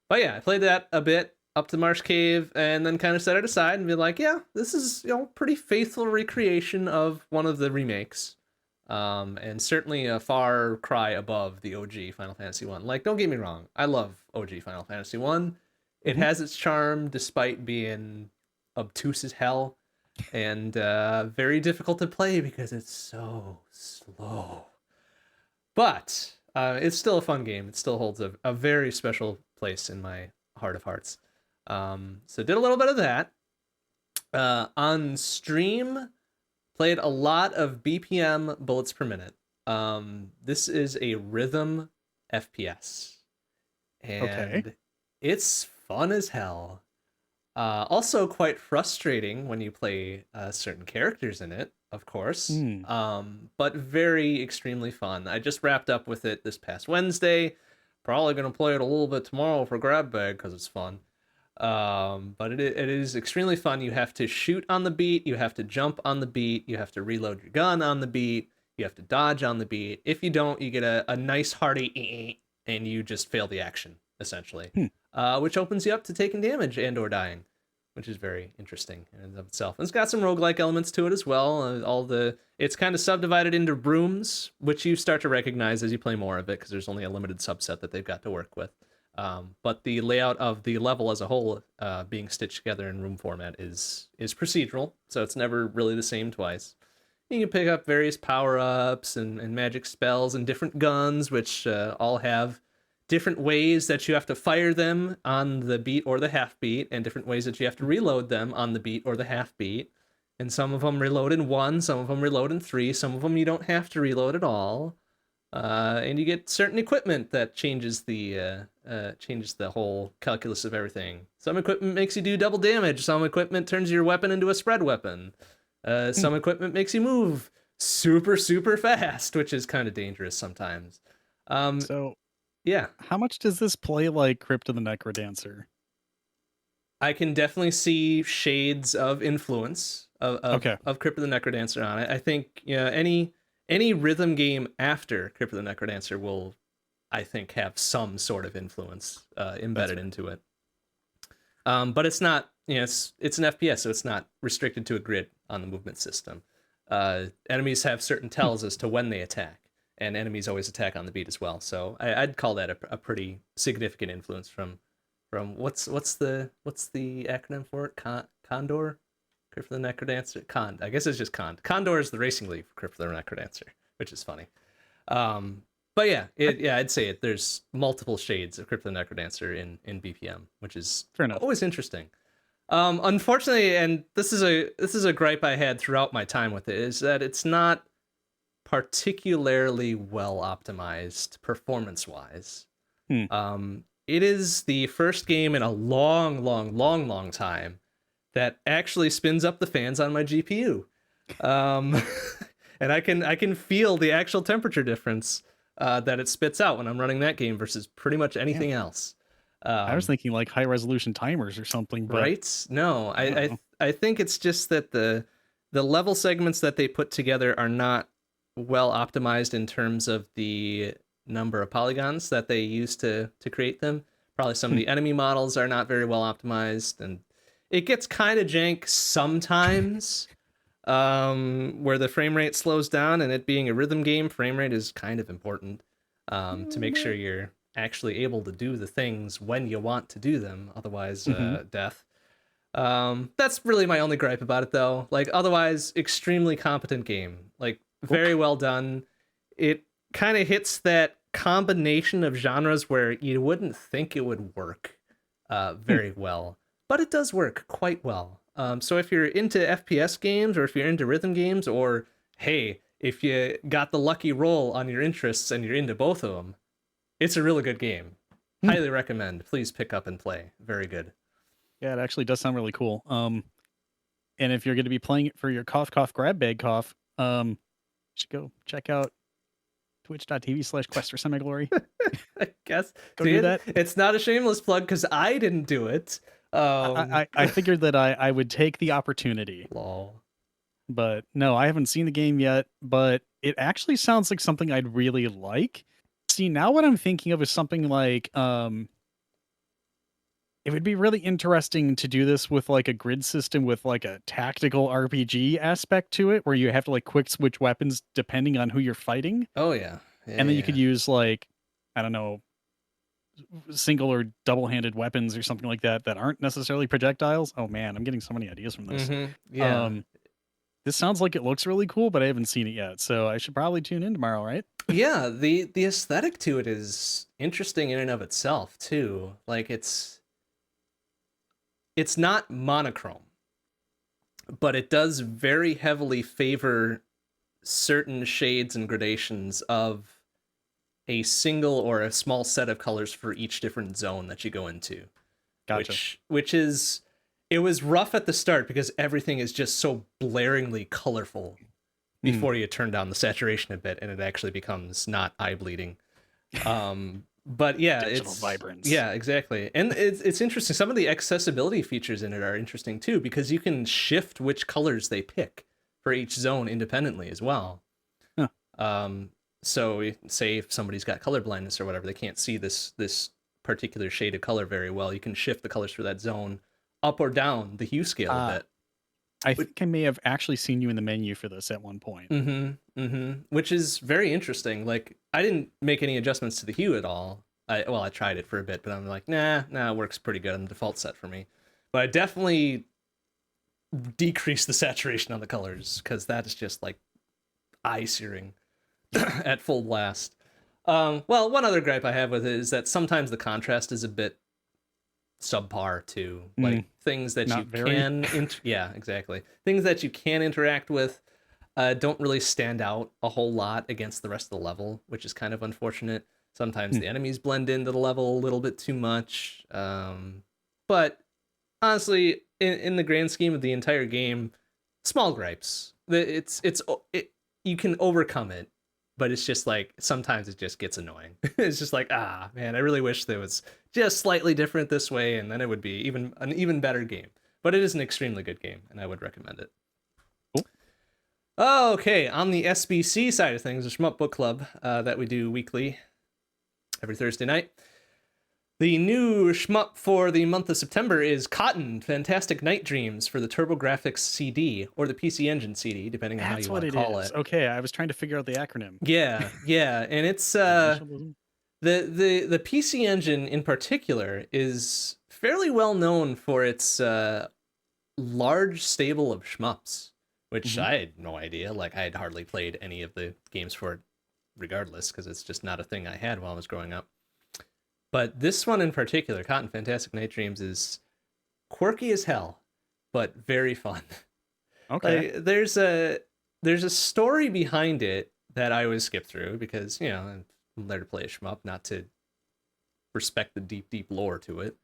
But yeah, I played that a bit up to Marsh Cave, and then kind of set it aside and be like, yeah, this is pretty faithful recreation of one of the remakes. And certainly a far cry above the OG Final Fantasy 1. Like, don't get me wrong, I love OG Final Fantasy 1. It has its charm despite being obtuse as hell and very difficult to play because it's so slow. But it's still a fun game. It still holds a very special place in my heart of hearts. So did a little bit of that. On stream, played a lot of BPM bullets per minute. This is a rhythm FPS. And it's fun as hell. Also quite frustrating when you play certain characters in it, of course. But very extremely fun. I just wrapped up with it this past Wednesday. Probably going to play it a little bit tomorrow for grab bag because it's fun. But it is extremely fun. You have to shoot on the beat, you have to jump on the beat, you have to reload your gun on the beat, you have to dodge on the beat. If you don't, you get a nice hearty and you just fail the action, essentially. Which opens you up to taking damage and or dying, which is very interesting in and of itself. And it's got some roguelike elements to it as well. It's kind of subdivided into rooms, which you start to recognize as you play more of it, because there's only a limited subset that they've got to work with. But the layout of the level as a whole, being stitched together in room format, is procedural, so it's never really the same twice. You can pick up various power-ups and magic spells and different guns, which all have different ways that you have to fire them on the beat or the half beat, and different ways that you have to reload them on the beat or the half beat. And some of them reload in 1, some of them reload in 3, some of them you don't have to reload at all. And you get certain equipment that changes the whole calculus of everything. Some equipment makes you do double damage. Some equipment turns your weapon into a spread weapon. Some equipment makes you move super, super fast, which is kind of dangerous sometimes. So, yeah. How much does this play like Crypt of the Necrodancer? I can definitely see shades of influence of Crypt of the Necrodancer on it. I think any rhythm game after Crypt of the Necrodancer will, I think, have some sort of influence embedded into it. But it's not, it's an FPS, so it's not restricted to a grid on the movement system. Enemies have certain tells as to when they attack, and enemies always attack on the beat as well. So I'd call that a pretty significant influence from what's the acronym for it? Condor? Crypt of the Necrodancer? I guess it's just Condor is the racing league for Crypt of the Necrodancer, which is funny. But yeah, I'd say it. There's multiple shades of Crypt of the Necrodancer in BPM, which is always interesting. Unfortunately, and this is a gripe I had throughout my time with it, is that it's not particularly well optimized performance-wise. It is the first game in a long time that actually spins up the fans on my GPU. And I can feel the actual temperature difference that it spits out when I'm running that game versus pretty much anything else. I was thinking like high resolution timers or something, but right? No, I think it's just that the level segments that they put together are not well optimized in terms of the number of polygons that they use to create them. Probably some of the enemy models are not very well optimized, and it gets kind of jank sometimes, where the frame rate slows down, and it being a rhythm game, frame rate is kind of important to make sure you're actually able to do the things when you want to do them. Otherwise, death. That's really my only gripe about it, though. Like, otherwise, extremely competent game. Like, very well done. It kind of hits that combination of genres where you wouldn't think it would work very well, but it does work quite well. So if you're into FPS games, or if you're into rhythm games, or hey, if you got the lucky roll on your interests and you're into both of them, it's a really good game. Highly recommend. Please pick up and play. Very good. Yeah, it actually does sound really cool. And if you're going to be playing it for your cough grab bag cough, you should go check out Twitch.tv/Quest for Semiglory. I guess. Go See, do that. It's not a shameless plug because I didn't do it. I figured that I would take the opportunity. Lol. But no, I haven't seen the game yet, but it actually sounds like something I'd really like. See, now what I'm thinking of is something like it would be really interesting to do this with like a grid system with like a tactical RPG aspect to it where you have to like quick switch weapons depending on who you're fighting. Oh yeah. And then you could use like, I don't know, single or double-handed weapons or something like that that aren't necessarily projectiles. Oh man, I'm getting so many ideas from this. Yeah. This sounds like it looks really cool, but I haven't seen it yet, so I should probably tune in tomorrow, right? Yeah, the aesthetic to it is interesting in and of itself too. Like it's not monochrome, but it does very heavily favor certain shades and gradations of a single or a small set of colors for each different zone that you go into. Gotcha. Which is, it was rough at the start because everything is just so blaringly colorful before you turn down the saturation a bit and it actually becomes not eye bleeding. But yeah, Digital it's vibrance. Yeah, exactly. And it's interesting. Some of the accessibility features in it are interesting too, because you can shift which colors they pick for each zone independently as well. Huh. So say if somebody's got color blindness or whatever, they can't see this particular shade of color very well, you can shift the colors for that zone up or down the hue scale a bit. I think I may have actually seen you in the menu for this at one point. Which is very interesting. Like, I didn't make any adjustments to the hue at all. I tried it for a bit, but I'm like, nah, it works pretty good on the default set for me. But I definitely decreased the saturation on the colors because that is just like eye-searing at full blast. Well, one other gripe I have with it is that sometimes the contrast is a bit subpar too. Like things that you can yeah, exactly. Things that you can interact with don't really stand out a whole lot against the rest of the level, which is kind of unfortunate. Sometimes the enemies blend into the level a little bit too much. But honestly, in the grand scheme of the entire game, small gripes. You can overcome it, but it's just like sometimes it just gets annoying. It's just like, man, I really wish there was just slightly different this way, and then it would be an even better game. But it is an extremely good game, and I would recommend it. Cool. Okay, on the SBC side of things, the Shmup Book Club that we do weekly, every Thursday night. The new shmup for the month of September is Cotton Fantastic Night Dreams for the TurboGrafx CD, or the PC Engine CD, depending on how you want to call it. Okay, I was trying to figure out the acronym. Yeah, and it's the PC Engine in particular is fairly well known for its large stable of shmups, which I had no idea. Like, I had hardly played any of the games for it regardless, because it's just not a thing I had while I was growing up. But this one in particular, Cotton Fantastic Night Dreams, is quirky as hell, but very fun. Okay. Like, there's a story behind it that I always skip through because, I'm there to play a shmup, not to respect the deep lore to it.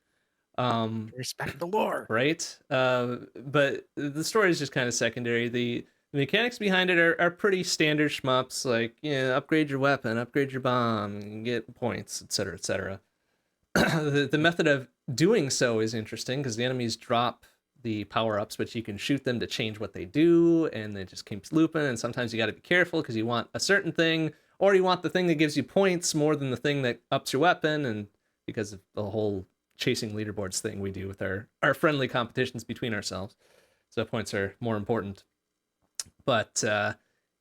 Respect the lore. Right? But the story is just kind of secondary. The mechanics behind it are pretty standard shmups, like, upgrade your weapon, upgrade your bomb, get points, etc., etc. The method of doing so is interesting because the enemies drop the power-ups, but you can shoot them to change what they do, and it just keeps looping, and sometimes you got to be careful because you want a certain thing, or you want the thing that gives you points more than the thing that ups your weapon, and because of the whole chasing leaderboards thing we do with our friendly competitions between ourselves. So points are more important. But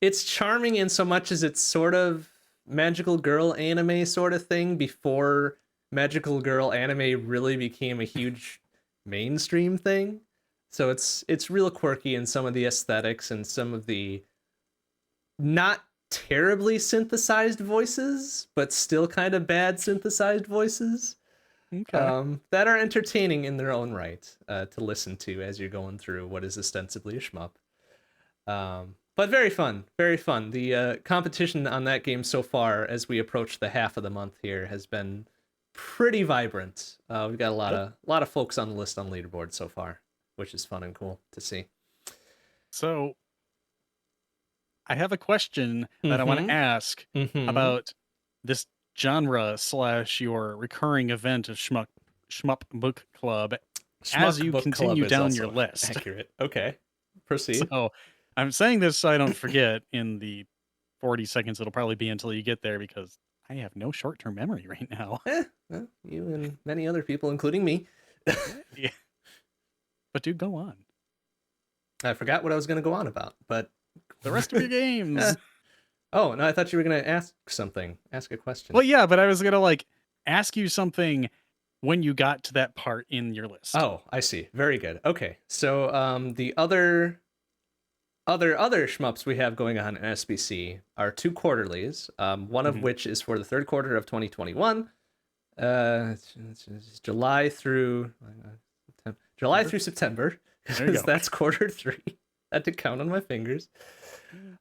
it's charming in so much as it's sort of magical girl anime sort of thing before magical girl anime really became a huge mainstream thing. So it's real quirky in some of the aesthetics and some of the not terribly synthesized voices, but still kind of bad synthesized voices. Okay. That are entertaining in their own right to listen to as you're going through what is ostensibly a shmup. But very fun, very fun. The competition on that game so far, as we approach the half of the month here, has been pretty vibrant. We've got a lot of folks on the list on leaderboard so far, which is fun and cool to see. So I have a question that I want to ask about this genre / your recurring event of Shmup Book Club as you Book continue Club is down your also list. accurate. Okay, proceed. So I'm saying this so I don't forget in the 40 seconds it'll probably be until you get there, because I have no short-term memory right now. Well, you and many other people, including me. Yeah. But do go on. I forgot what I was going to go on about, but The rest of your games. Oh, no, I thought you were going to ask something. Ask a question. Well, yeah, but I was gonna like ask you something when you got to that part in your list. Oh, I see. Very good. Okay. So the other shmups we have going on in SBC are 2 quarterlies, one of which is for the 3rd quarter of 2021. It's July through September, because that's quarter 3. Had to count on my fingers.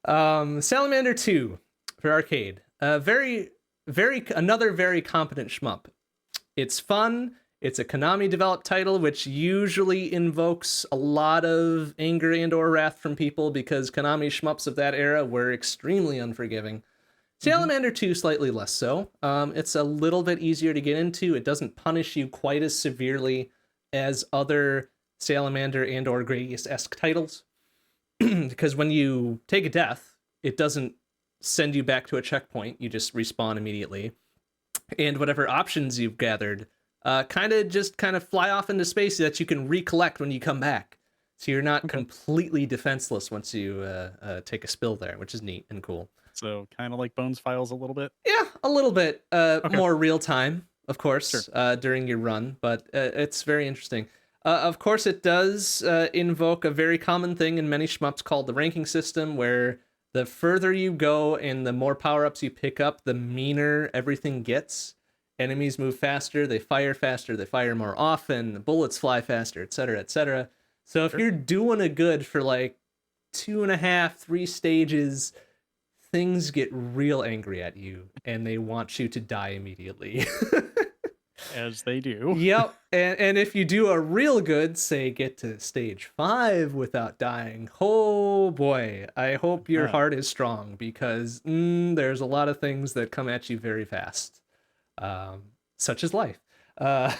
Salamander 2 for arcade. Another very competent shmup. It's fun. It's a Konami developed title, which usually invokes a lot of anger and or wrath from people, because Konami shmups of that era were extremely unforgiving. Salamander 2 slightly less so. It's a little bit easier to get into. It doesn't punish you quite as severely as other Salamander and or Gradius-esque titles. Because when you take a death, it doesn't send you back to a checkpoint. You just respawn immediately. And whatever options you've gathered kind of fly off into space that you can recollect when you come back. So you're not completely defenseless once you take a spill there, which is neat and cool. So kind of like Bones Files a little bit? Yeah, a little bit. More real time, of course, during your run, but it's very interesting. Of course, it does invoke a very common thing in many shmups called the ranking system, where the further you go and the more power-ups you pick up, the meaner everything gets. Enemies move faster, they fire more often, the bullets fly faster, etc., etc. So if you're doing a good for like 2.5, 3 stages, things get real angry at you, and they want you to die immediately. As they do. Yep. And if you do a real good, say get to stage 5 without dying, oh boy, I hope your heart is strong, because there's a lot of things that come at you very fast, such as life. But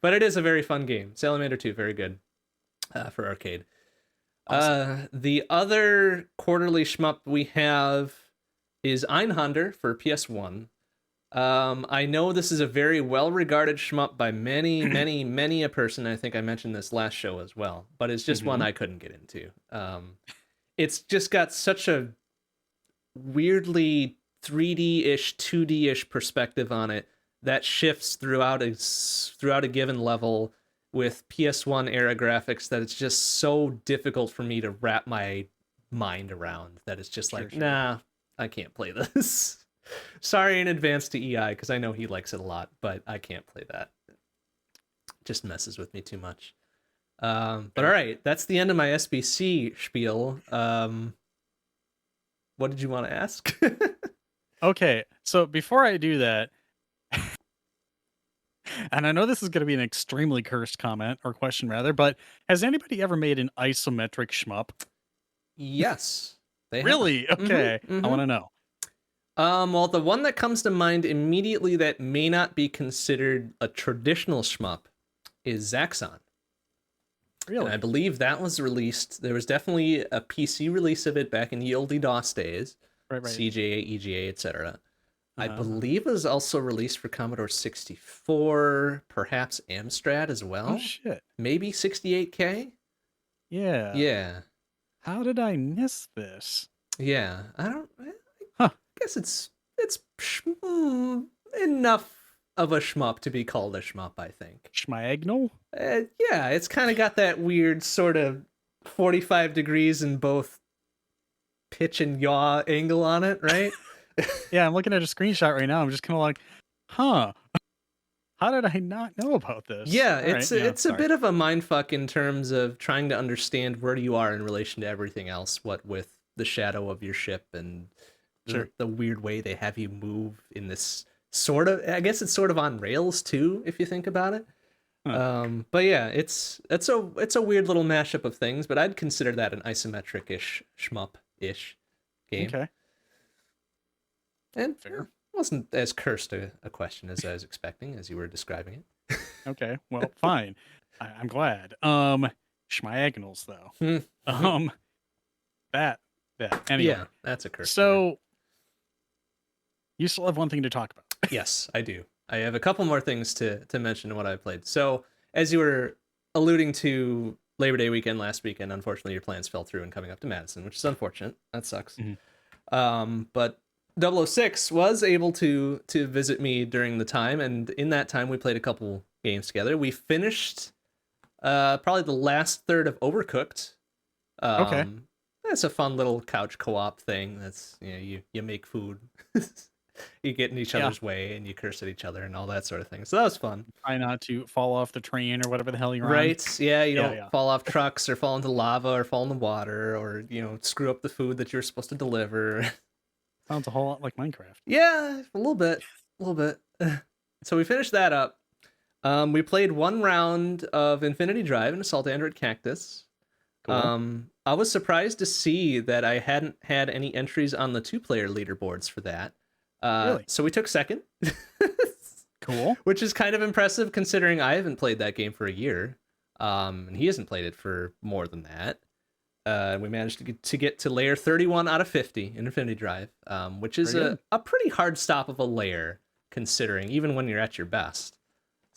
it is a very fun game. Salamander 2, very good for arcade. Awesome. The other quarterly shmup we have is Einhander for PS1. I know this is a very well-regarded shmup by many a person. I think I mentioned this last show as well, but it's just one I couldn't get into. It's just got such a weirdly 3D-ish, 2D-ish perspective on it that shifts throughout a given level with PS1 era graphics that it's just so difficult for me to wrap my mind around, that it's just nah, I can't play this. Sorry in advance to EI, because I know he likes it a lot, but I can't play that. It just messes with me too much. But all right, that's the end of my SBC spiel. What did you want to ask? Okay, so before I do that, and I know this is going to be an extremely cursed comment, or question rather, but has anybody ever made an isometric shmup? Yes. They have. Really? Okay, I want to know. Well, the one that comes to mind immediately that may not be considered a traditional shmup is Zaxxon. Really? And I believe that was released. There was definitely a PC release of it back in the oldie DOS days. Right. CJA, EGA, etc. I believe it was also released for Commodore 64, perhaps Amstrad as well. Oh, shit. Maybe 68K? Yeah. Yeah. How did I miss this? Yeah. I guess it's enough of a shmup to be called a shmup, I think. Schmagnol? Yeah, it's kind of got that weird sort of 45 degrees in both pitch and yaw angle on it, right? Yeah, I'm looking at a screenshot right now. I'm just kind of like, huh. How did I not know about this? Yeah, it's a bit of a mindfuck in terms of trying to understand where you are in relation to everything else, what with the shadow of your ship and the weird way they have you move in this sort of, I guess it's sort of on rails too, if you think about it. But yeah, it's a weird little mashup of things, but I'd consider that an isometric-ish shmup-ish. game. Okay. And Fair. it wasn't as cursed a question as I was expecting, as you were describing it. Okay. Well, fine. I'm glad. Schmiagonals though. Hmm. Um, that. Anyway. Yeah, that's a curse word. So you still have one thing to talk about. Yes, I do. I have a couple more things to mention in what I played. So, as you were alluding to Labor Day weekend last weekend, unfortunately your plans fell through in coming up to Madison, which is unfortunate. That sucks. But 006 was able to visit me during the time, and in that time we played a couple games together. We finished probably the last third of Overcooked. Okay. That's a fun little couch co-op thing. That's, you make food. You get in each other's way and you curse at each other and all that sort of thing. So that was fun. Try not to fall off the train or whatever the hell you're on. Right. Yeah, you don't Yeah. fall off trucks or fall into lava or fall in the water or, screw up the food that you're supposed to deliver. Sounds a whole lot like Minecraft. Yeah, a little bit. So we finished that up. We played one round of Infinity Drive and Assault Android Cactus. Cool. I was surprised to see that I hadn't had any entries on the 2-player leaderboards for that. Really? So we took second. Cool. Which is kind of impressive considering I haven't played that game for a year. And he hasn't played it for more than that. We managed to get to layer 31 out of 50 in Infinity Drive, which is a pretty hard stop of a layer, considering, even when you're at your best.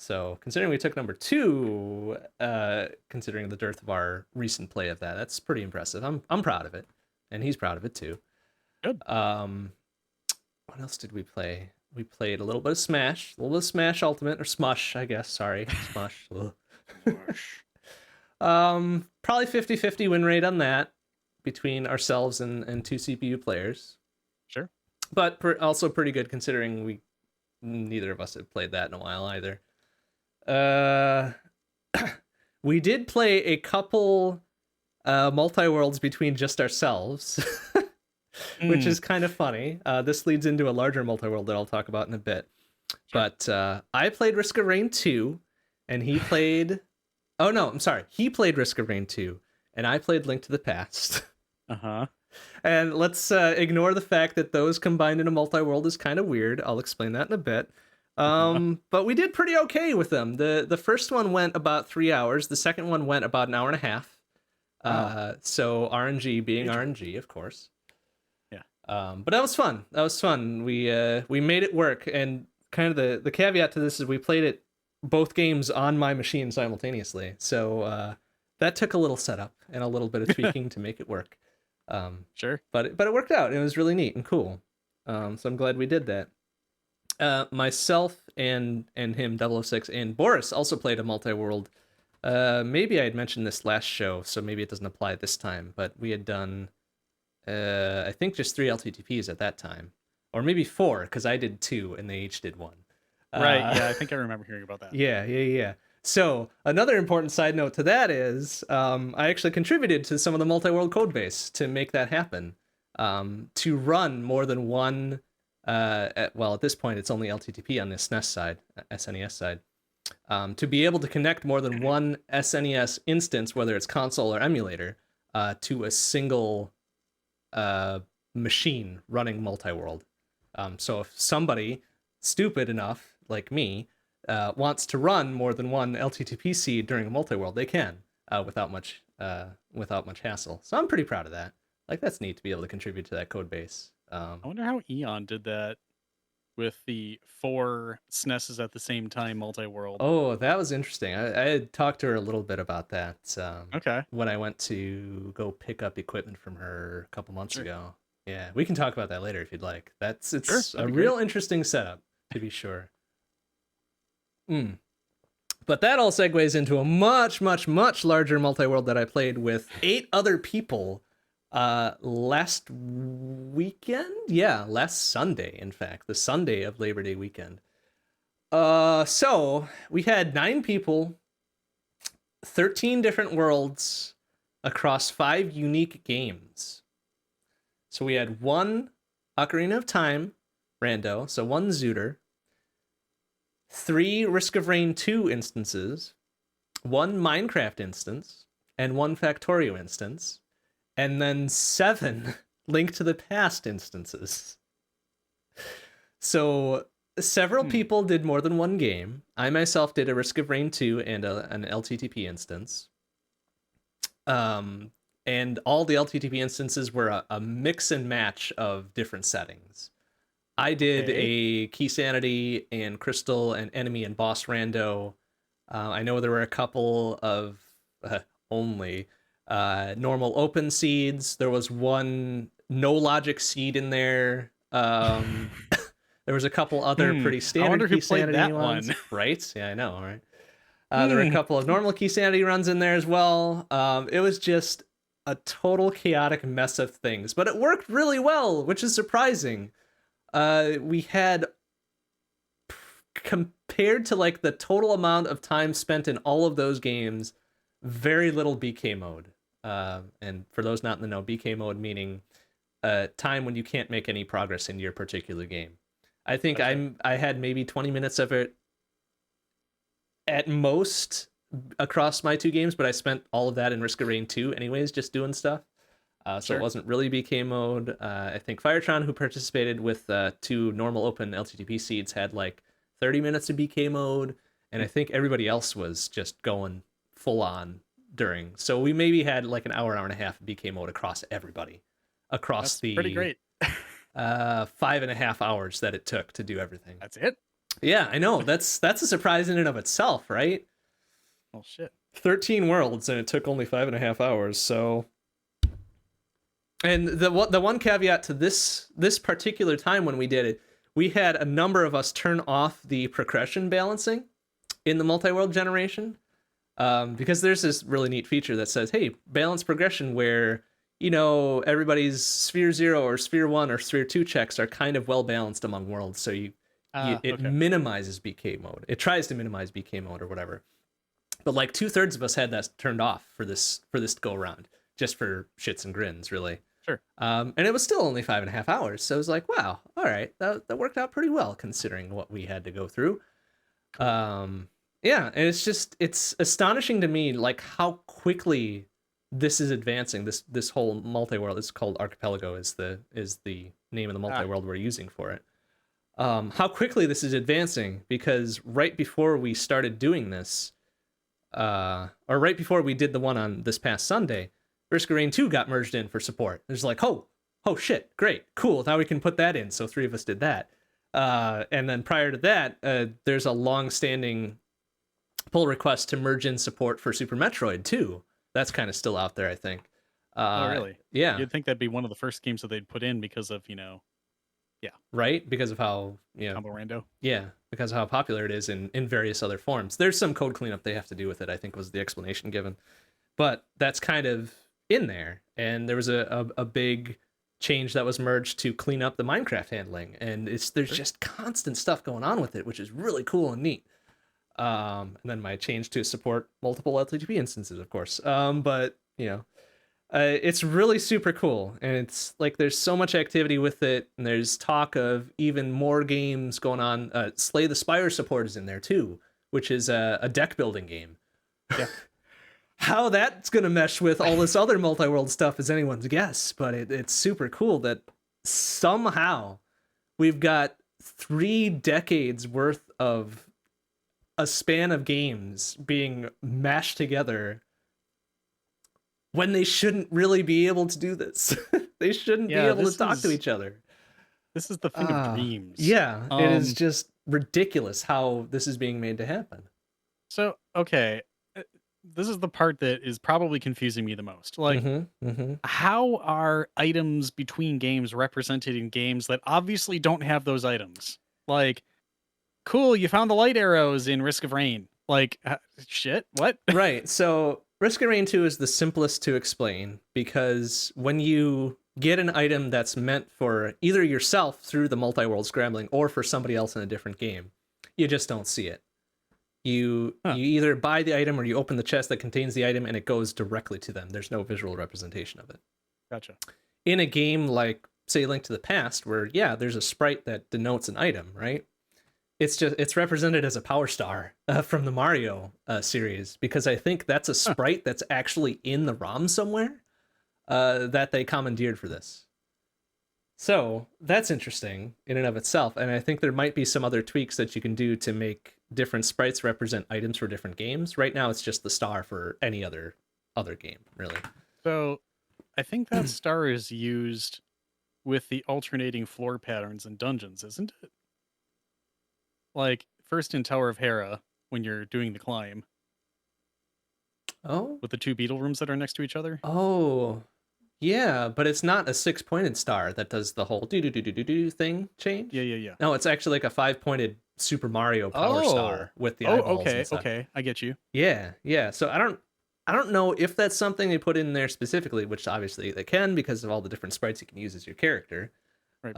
So, considering we took number 2, considering the dearth of our recent play of that, that's pretty impressive. I'm proud of it, and he's proud of it too. Good. What else did we play? We played a little bit of Smash, Ultimate, or Smush, I guess. Sorry, Smush. Probably 50-50 win rate on that between ourselves and 2 CPU players. Sure. But also pretty good considering neither of us have played that in a while either. We did play a couple multi-worlds between just ourselves, which is kind of funny. This leads into a larger multi-world that I'll talk about in a bit. Sure. But I played Risk of Rain 2, and he played... Oh, no, I'm sorry. He played Risk of Rain 2, and I played Link to the Past. Uh-huh. And let's ignore the fact that those combined in a multi-world is kind of weird. I'll explain that in a bit. But we did pretty okay with them. The first one went about 3 hours. The second one went about an hour and a half. So RNG being RNG, of course. Yeah. But that was fun. We made it work. And kind of the caveat to this is we played it both games on my machine simultaneously. So that took a little setup and a little bit of tweaking to make it work. Sure. But it worked out. It was really neat and cool. So I'm glad we did that. Myself and him, 006, and Boris also played a multi-world. Maybe I had mentioned this last show, so maybe it doesn't apply this time, but we had done, I think, just 3 LTTPs at that time. Or maybe 4, because I did 2, and they each did 1. Right, yeah, I think I remember hearing about that. Yeah. So, another important side note to that is, I actually contributed to some of the multi-world code base to make that happen. To run more than one, at this point, it's only LTTP on the SNES side. To be able to connect more than one SNES instance, whether it's console or emulator, to a single machine running multi-world. So if somebody stupid enough, like me, wants to run more than one LTTP seed during a multi-world, they can, without much hassle. So I'm pretty proud of that. Like, that's neat to be able to contribute to that code base. I wonder how Eon did that with the 4 SNESs at the same time multi-world. Oh, that was interesting. I had talked to her a little bit about that. Okay. When I went to go pick up equipment from her a couple months ago. Yeah, we can talk about that later if you'd like. It's a real interesting setup, to be sure. But that all segues into a much, much, much larger multi-world that I played with 8 other people last weekend? Yeah, last Sunday, in fact. The Sunday of Labor Day weekend. So we had 9 people, 13 different worlds across 5 unique games. So we had 1 Ocarina of Time rando, so 1 Zooter, 3 Risk of Rain 2 instances, 1 Minecraft instance, and 1 Factorio instance, and then 7 Link to the Past instances. So several people did more than one game. I myself did a Risk of Rain 2 and an LTTP instance. And all the LTTP instances were a mix and match of different settings. I did a Key Sanity and Crystal and Enemy and Boss Rando. I know there were a couple of only normal open seeds. There was one no logic seed in there. There was a couple other pretty standard Key Sanity ones. Right? Yeah, I know, right? There were a couple of normal Key Sanity runs in there as well. It was just a total chaotic mess of things, but it worked really well, which is surprising. We had, compared to like the total amount of time spent in all of those games, very little BK mode. And for those not in the know, BK mode meaning time when you can't make any progress in your particular game. I think I had maybe 20 minutes of it at most across my 2 games, but I spent all of that in Risk of Rain 2 anyways, just doing stuff. So it wasn't really BK mode. I think Firetron, who participated with 2 normal open LTTP seeds, had like 30 minutes of BK mode, and I think everybody else was just going full on during. So we maybe had like an hour and a half of BK mode across everybody. That's pretty great. 5.5 hours that it took to do everything. That's it? Yeah, I know. That's a surprise in and of itself, right? Oh shit. 13 worlds, and it took only 5.5 hours. So, and the one caveat to this particular time when we did it, we had a number of us turn off the progression balancing in the multi-world generation, because there's this really neat feature that says, hey, balance progression where, you know, everybody's Sphere 0 or Sphere 1 or Sphere 2 checks are kind of well balanced among worlds, so it minimizes BK mode. It tries to minimize BK mode or whatever. But like 2/3 of us had that turned off for this go around, just for shits and grins, really. Sure. And it was still only 5.5 hours, so I was like, wow, all right, that worked out pretty well considering what we had to go through. Cool. Yeah, and it's astonishing to me like how quickly this is advancing. This whole multi-world is called Archipelago is the name of the multi-world we're using for it. How quickly this is advancing, because right before we started doing this, or right before we did the one on this past Sunday, Risk of Rain 2 got merged in for support. It's like, oh shit, great, cool, now we can put that in. So 3 of us did that. And then prior to that, there's a long-standing pull request to merge in support for Super Metroid 2. That's kind of still out there, I think. Oh, really? Yeah. You'd think that'd be one of the first games that they'd put in because of, yeah. Right? Because of how, Combo Rando. Yeah, because of how popular it is in various other forms. There's some code cleanup they have to do with it, I think was the explanation given. But that's kind of in there. And there was a big change that was merged to clean up the Minecraft handling. And there's just constant stuff going on with it, which is really cool and neat. And then my change to support multiple LTTP instances, of course. But, it's really super cool. And it's like there's so much activity with it. And there's talk of even more games going on. Slay the Spire support is in there, too, which is a deck building game. Yeah. How that's going to mesh with all this other multi-world stuff is anyone's guess. But it's super cool that somehow we've got 3 decades worth of a span of games being mashed together when they shouldn't really be able to do this. They shouldn't be able to talk to each other. This is the thing of dreams. Yeah, it is just ridiculous how this is being made to happen. So, okay, this is the part that is probably confusing me the most. Like, how are items between games represented in games that obviously don't have those items? Like, cool, you found the light arrows in Risk of Rain. Like, shit, what? Right, so Risk of Rain 2 is the simplest to explain, because when you get an item that's meant for either yourself through the multi-world scrambling or for somebody else in a different game, you just don't see it. You either buy the item or you open the chest that contains the item and it goes directly to them. There's no visual representation of it. Gotcha. In a game like, say, Link to the Past, where, there's a sprite that denotes an item, right? It's represented as a power star from the Mario series, because I think that's a sprite that's actually in the ROM somewhere that they commandeered for this. So that's interesting in and of itself, and I think there might be some other tweaks that you can do to make different sprites represent items for different games. Right now, it's just the star for any other game, really. So I think that star is used with the alternating floor patterns in dungeons, isn't it? Like first in Tower of Hera, when you're doing the climb Oh, with the two beetle rooms that are next to each other. oh, yeah, but it's not a 6-pointed star that does the whole do do do do do do thing change. Yeah. No, it's actually like a 5-pointed Super Mario Power Oh. Star with the Oh, eyeballs okay, and stuff. okay. I get you. Yeah. So I don't know if that's something they put in there specifically, which obviously they can because of all the different sprites you can use as your character. Right.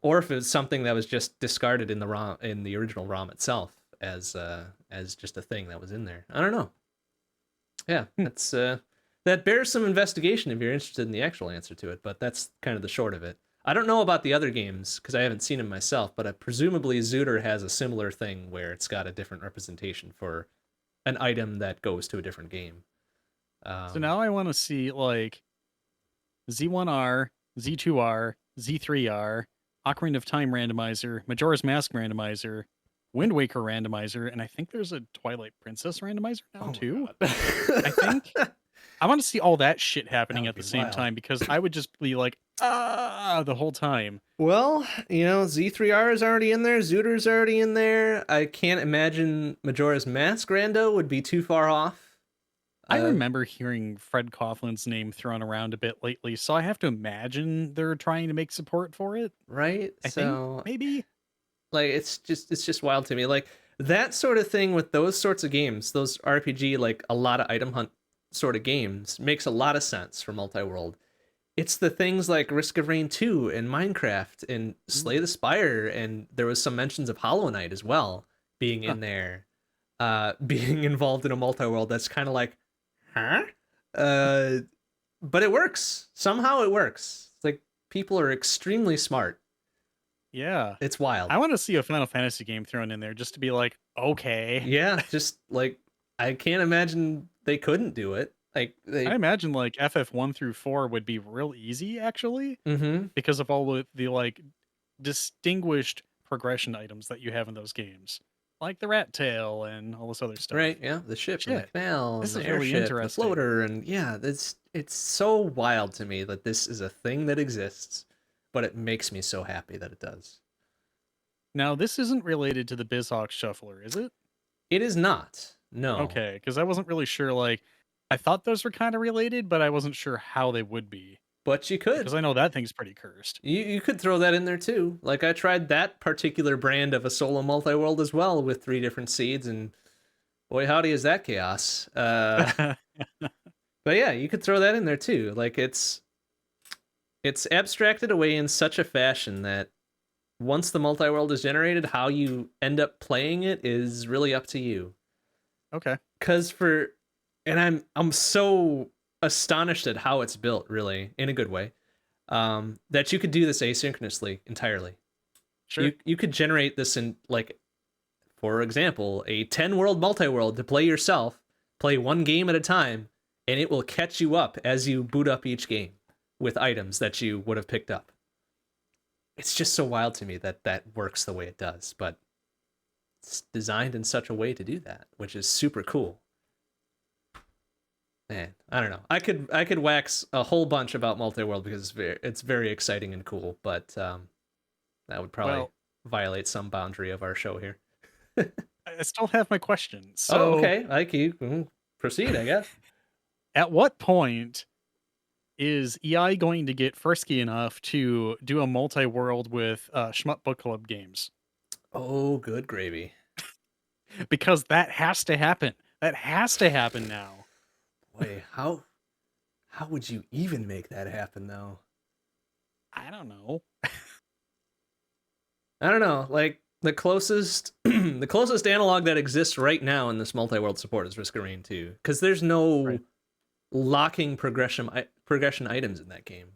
Or if it was something that was just discarded in the original ROM itself as just a thing that was in there. I don't know. Yeah, that's that bears some investigation if you're interested in the actual answer to it, but that's kind of the short of it. I don't know about the other games because I haven't seen them myself, but presumably Zooter has a similar thing where it's got a different representation for an item that goes to a different game. So now I want to see like Z1R, Z2R, Z3R, Ocarina of Time randomizer, Majora's Mask randomizer, Wind Waker randomizer, and I think there's a Twilight Princess randomizer now too. I think I want to see all that shit happening at the same time because I would just be like, the whole time. Well, Z3R is already in there, Zooter's already in there. I can't imagine Majora's Mask rando would be too far off. I remember hearing Fred Coughlin's name thrown around a bit lately, so I have to imagine they're trying to make support for it. Right? I think maybe. Like it's just wild to me. Like that sort of thing with those sorts of games, those RPG like a lot of item hunt sort of games makes a lot of sense for multi-world. It's the things like Risk of Rain 2 and Minecraft and Slay the Spire, and there was some mentions of Hollow Knight as well being in there, being involved in a multi-world that's kind of like, huh? But it works. Somehow it works. It's like people are extremely smart. Yeah. It's wild. I want to see a Final Fantasy game thrown in there just to be like, okay. Yeah, just like I can't imagine they couldn't do it. Like I imagine like FF1 through 4 would be real easy actually because of all the like distinguished progression items that you have in those games. Like the rat tail and all this other stuff. Right, yeah, the ship and the canal, this and is the really airship, interesting. the floater, and yeah, it's so wild to me that this is a thing that exists, but it makes me so happy that it does. Now, this isn't related to the BizHawk Shuffler, is it? It is not. No. Okay, because I wasn't really sure. Like, I thought those were kind of related, but I wasn't sure how they would be. But you could. Because I know that thing's pretty cursed. You could throw that in there too. Like I tried that particular brand of a solo multi-world as well with 3 different seeds, and boy howdy is that chaos. But yeah, you could throw that in there too. Like it's abstracted away in such a fashion that once the multi-world is generated, how you end up playing it is really up to you. Okay. And I'm so astonished at how it's built, really, in a good way, that you could do this asynchronously entirely. Sure. You could generate this in, like, for example, a 10-world multi-world to play yourself, play one game at a time, and it will catch you up as you boot up each game with items that you would have picked up. It's just so wild to me that that works the way it does, but it's designed in such a way to do that, which is super cool. Man, I don't know. I could wax a whole bunch about multi-world because it's very exciting and cool, but that would probably violate some boundary of our show here. I still have my question. So, okay. Like you proceed, I guess. At what point is EI going to get frisky enough to do a multi-world with Shmup Book Club games? Oh, good gravy. Because that has to happen. That has to happen now. Boy, how would you even make that happen, though? I don't know. I don't know. Like the closest analog that exists right now in this multi-world support is Risk of Rain 2, because there's no locking progression items in that game.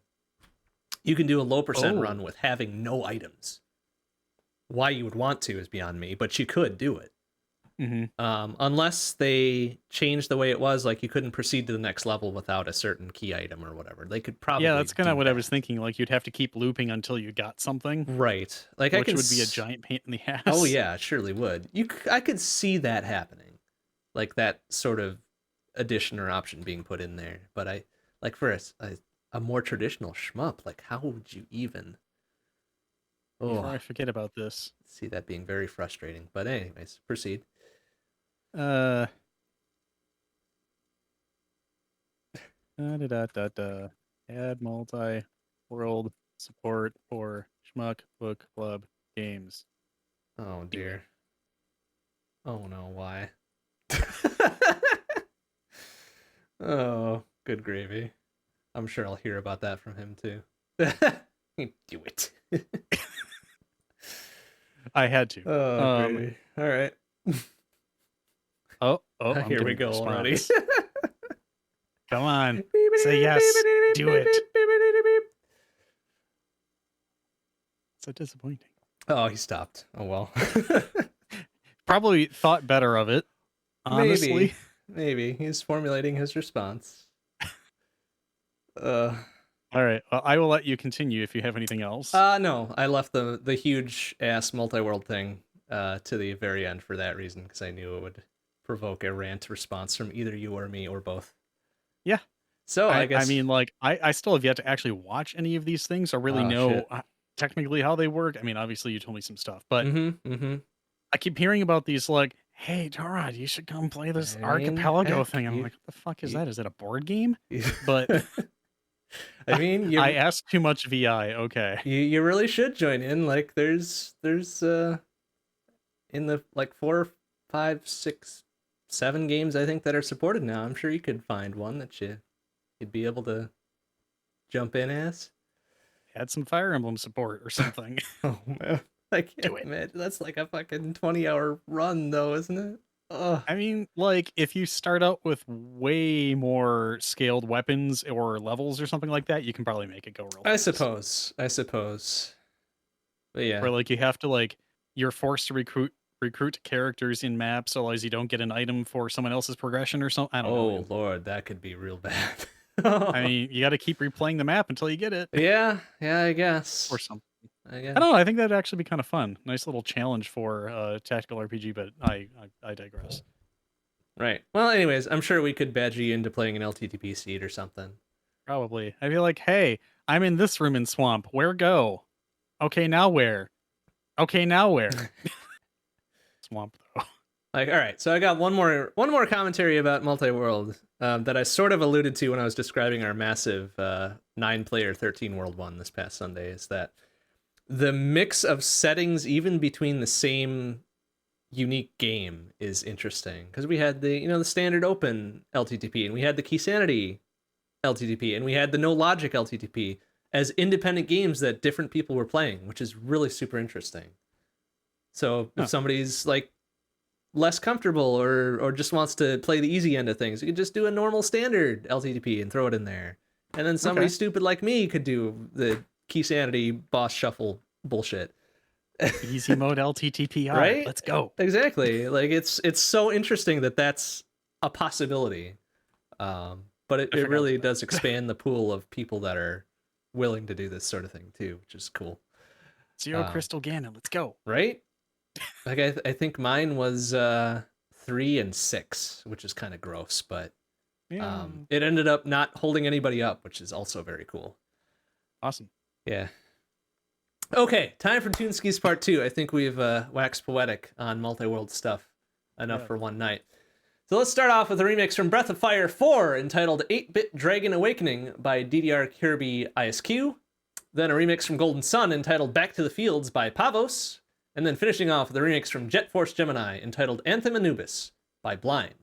You can do a low percent run with having no items. Why you would want to is beyond me, but you could do it. Unless they changed the way it was, like you couldn't proceed to the next level without a certain key item or whatever. They could probably Yeah, that's kind of do what I was that. thinking. Like you'd have to keep looping until you got something, Right. Like I which can would be a giant pain in the ass. Oh yeah, it surely would. I could see that happening, like that sort of addition or option being put in there. But I like for a more traditional shmup, like how would you even? Before I Oh, forget about this. see that being very frustrating. But anyways, proceed. Da, da, da, da, da. Add multi-world support for Schmuck Book Club games. Oh dear. Oh no, why? Oh, good gravy. I'm sure I'll hear about that from him too. Do it. I had to. Oh, gravy. All right. Oh, I'm Here we getting go a already. response. Come on. Say yes. Do it. So disappointing. Oh, he stopped. Oh well. Probably thought better of it. Honestly. Maybe he's formulating his response. All right. Well, I will let you continue if you have anything else. No, I left the huge ass multi-world thing to the very end for that reason, because I knew it would provoke a rant response from either you or me or both. Yeah. So I guess I mean, like, I still have yet to actually watch any of these things or really know technically how they work. I mean, obviously you told me some stuff, but I keep hearing about these like, hey, Tormod, you should come play this archipelago thing. I'm like, what the fuck is that? Is it a board game? But I mean, I asked too much VI. Okay. You really should join in. Like there's in the like 4, 5, 6, 7 games I think that are supported now. I'm sure you could find one that you'd be able to jump in as. Add some Fire Emblem support or something. Oh man. I can't imagine. That's like a fucking 20-hour run though, isn't it? Ugh. I mean, like, if you start out with way more scaled weapons or levels or something like that, you can probably make it go real fast. I suppose. But yeah. Where, like, you have to, like, you're forced to recruit characters in maps, otherwise you don't get an item for someone else's progression or something. I don't know. Oh, Lord, that could be real bad. I mean, you got to keep replaying the map until you get it. Yeah, I guess. Or something. I guess. I don't know. I think that'd actually be kind of fun. Nice little challenge for tactical RPG, but I digress. Right. Well, anyways, I'm sure we could badger you into playing an LTTP seed or something. Probably. I'd be like, hey, I'm in this room in Swamp. Where go? Okay, now where? Okay, now where? Swamp, though. Like, all right. So I got one more commentary about multi-world that I sort of alluded to when I was describing our massive 9-player 13-world one this past Sunday. Is that the mix of settings, even between the same unique game, is interesting, because we had the standard open LTTP, and we had the Key Sanity LTTP, and we had the No Logic LTTP as independent games that different people were playing, which is really super interesting. So if somebody's like less comfortable or just wants to play the easy end of things, you could just do a normal standard LTTP and throw it in there, and then somebody stupid like me could do the Key Sanity boss shuffle bullshit. Easy mode LTTP, right? Let's go. Exactly. Like it's so interesting that that's a possibility. But it really does expand the pool of people that are willing to do this sort of thing too, which is cool. Zero Crystal Ganon, let's go. Right? Like I think mine was 3 and 6, which is kind of gross, but it ended up not holding anybody up, which is also very cool. Awesome. Yeah. Okay, time for Toonskis Part 2. I think we've waxed poetic on multi-world stuff enough for one night. So let's start off with a remix from Breath of Fire 4 entitled 8-Bit Dragon Awakening by DDR Kirby ISQ. Then a remix from Golden Sun entitled Back to the Fields by Pavos. And then finishing off with a remix from Jet Force Gemini entitled Anthem Anubis by Blind.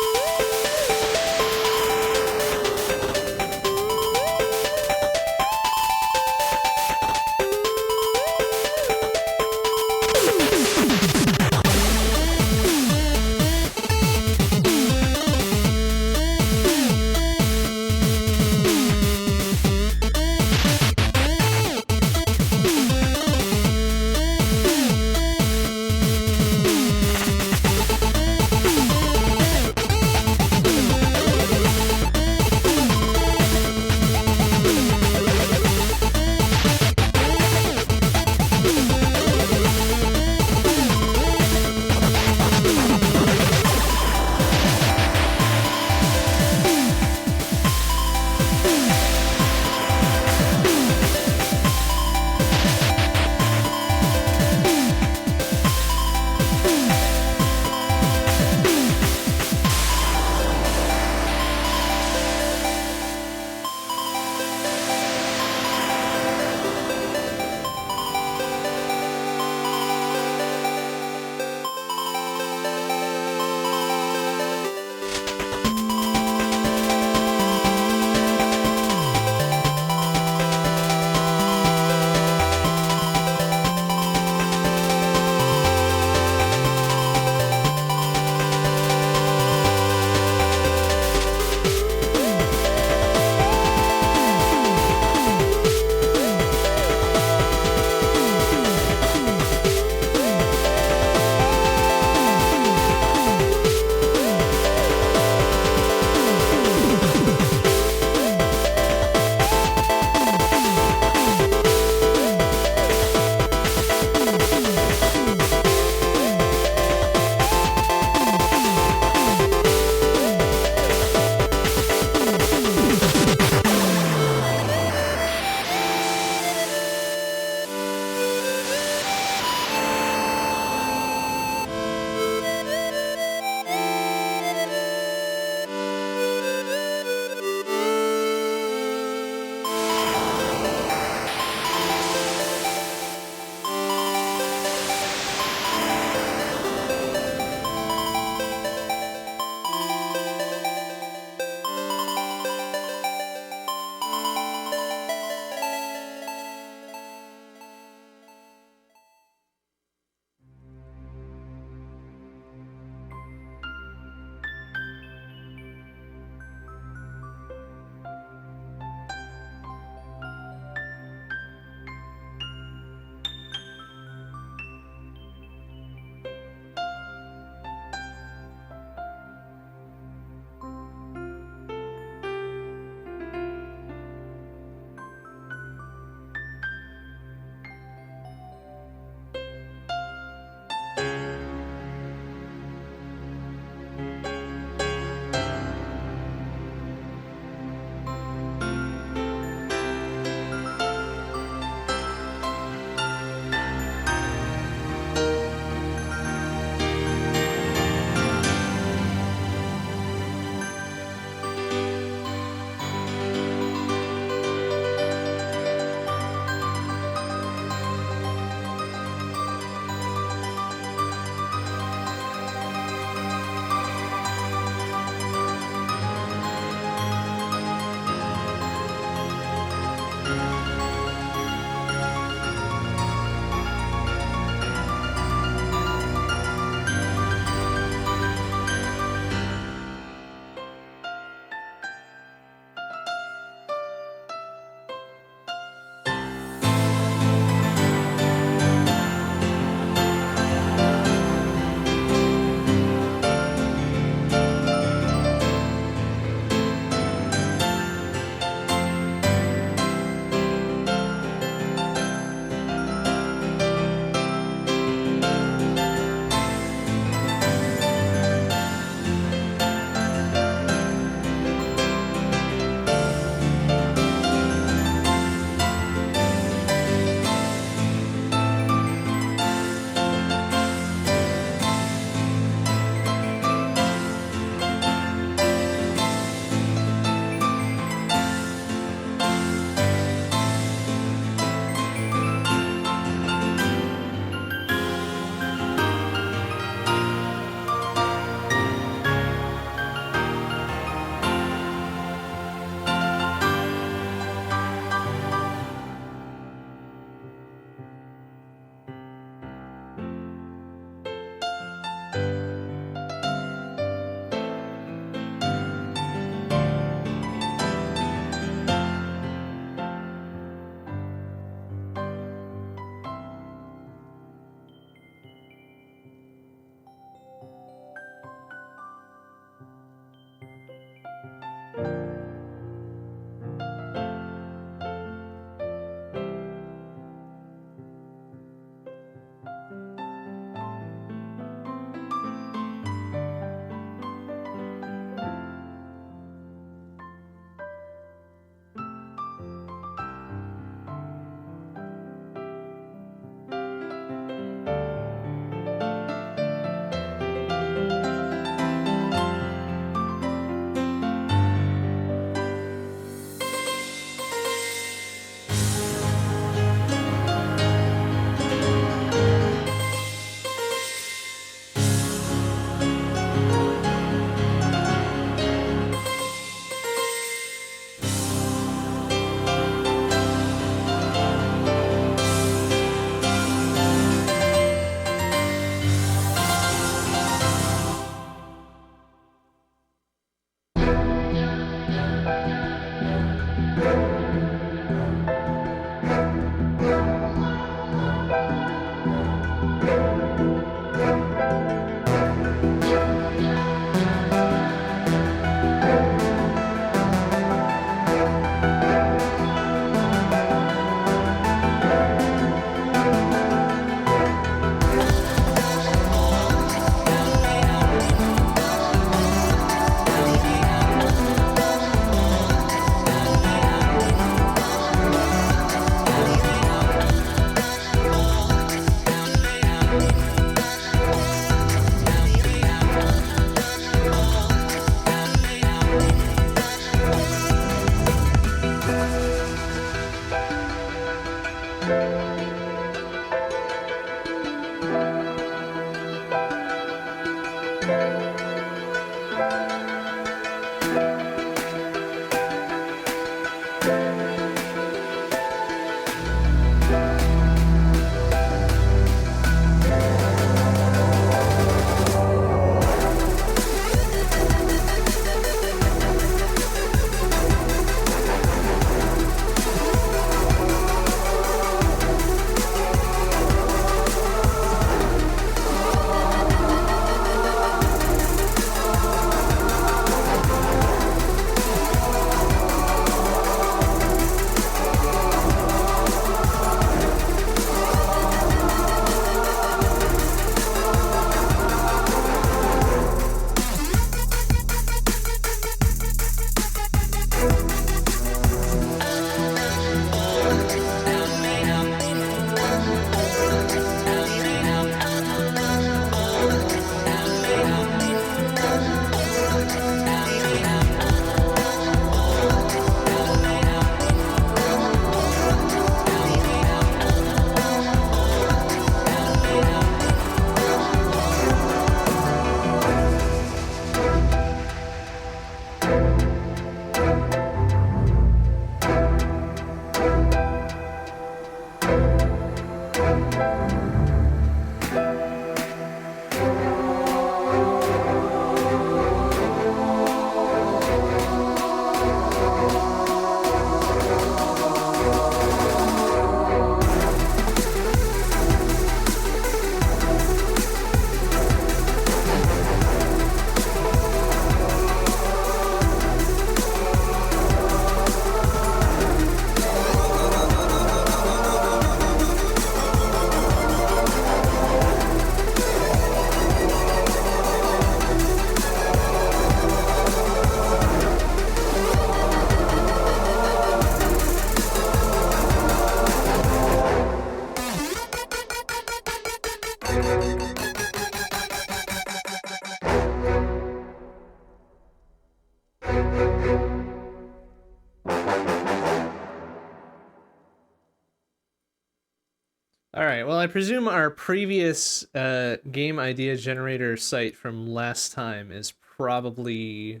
All right. Well, I presume our previous game idea generator site from last time is probably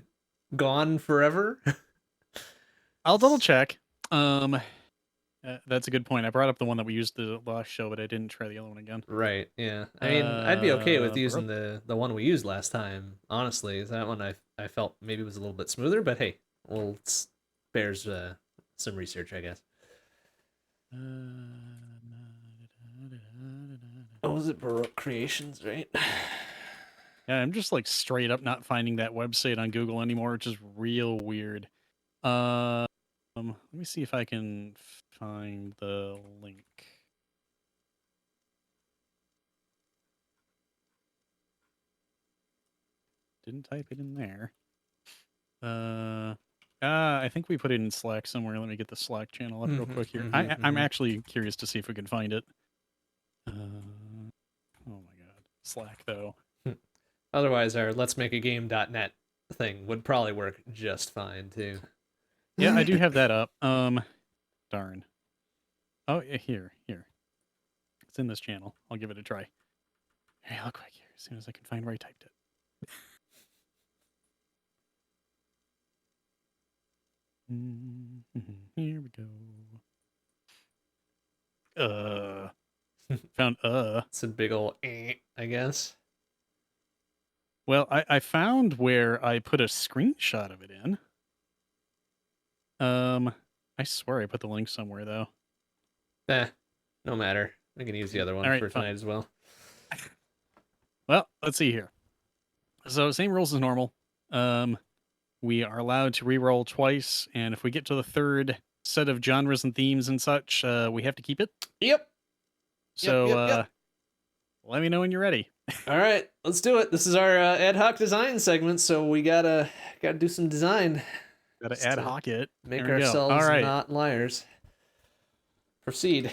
gone forever. I'll double check. That's a good point. I brought up the one that we used the last show, but I didn't try the other one again. Right. Yeah. I mean, I'd be okay with Bro- using the one we used last time. Honestly, that one I felt maybe was a little bit smoother, but hey, well, it bears some research, I guess. Oh, was it Baroque Creations, right? Yeah, I'm just like straight up not finding that website on Google anymore, which is real weird. Let me see if I can find the link. Didn't type it in there. I think we put it in Slack somewhere. Let me get the Slack channel up real quick here. I'm actually curious to see if we can find it. Oh my god, Slack though. Otherwise, our let's make a game.net thing would probably work just fine too. Yeah, I do have that up. Darn. Oh, yeah, here. It's in this channel. I'll give it a try. Hey, real quick here, as soon as I can find where I typed it. Here we go. Found It's a big old I guess. Well, I found where I put a screenshot of it in. I swear I put the link somewhere though. No matter. I can use the other one for tonight as well. Well, let's see here. So same rules as normal. We are allowed to re-roll twice, and if we get to the third set of genres and themes and such, we have to keep it. Yep. So let me know when you're ready. All right, let's do it. This is our ad hoc design segment, so we gotta do some design. Gotta ad hoc it. Make ourselves not liars. Proceed.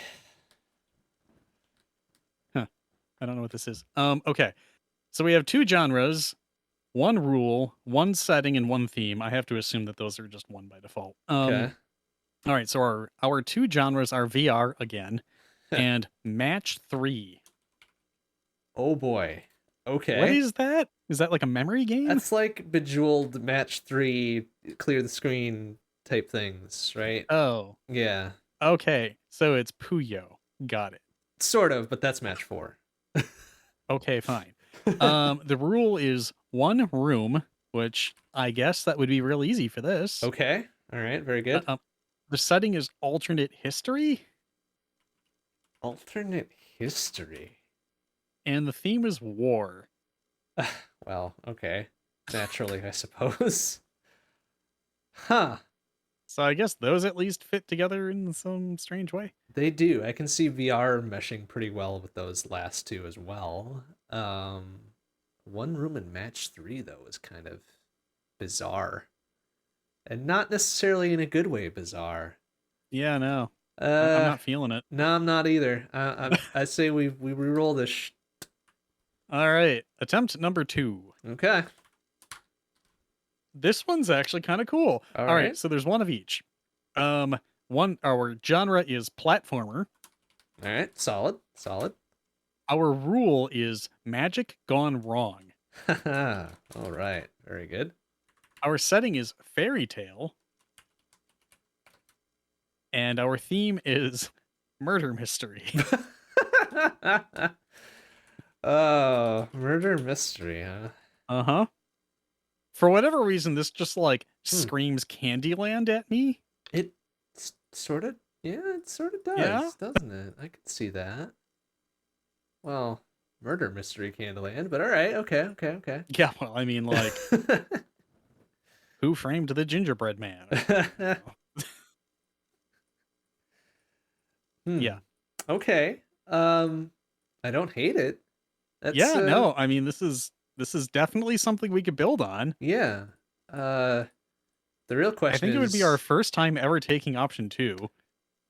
I don't know what this is. Okay. So we have 2 genres, 1 rule, 1 setting, and 1 theme. I have to assume that those are just 1 by default. Okay. All right, so our 2 genres are VR again, and match 3. Oh boy. Okay. What is that? Is that like a memory game? That's like Bejeweled match 3, clear the screen type things, right? Oh. Yeah. Okay, so it's Puyo. Got it. Sort of, but that's match 4. Okay, fine. The rule is 1 room, which I guess that would be real easy for this. Okay. All right. Very good. The setting is alternate history. Alternate history. And the theme is war. Well, okay. Naturally, I suppose. Huh. So I guess those at least fit together in some strange way. They do. I can see VR meshing pretty well with those last 2 as well. 1 room and match 3 though is kind of bizarre, and not necessarily in a good way bizarre. Yeah, no. I'm not feeling it. No, I'm not either. I say we re-roll this. All right, attempt number 2. Okay. This one's actually kind of cool. All right, so there's 1 of each. Our genre is platformer. All right, solid. Our rule is magic gone wrong. All right, very good. Our setting is fairy tale. And our theme is murder mystery. Oh, murder mystery, huh? Uh-huh. For whatever reason, this just like screams Candyland at me. It sort of, it sort of does, doesn't it? I could see that. Well, murder mystery Candyland, but all right, okay. Yeah, well, I mean, like, who framed the gingerbread man? Yeah. Okay. I don't hate it. No, I mean, this is definitely something we could build on. Yeah. The real question I think it would be our first time ever taking option 2.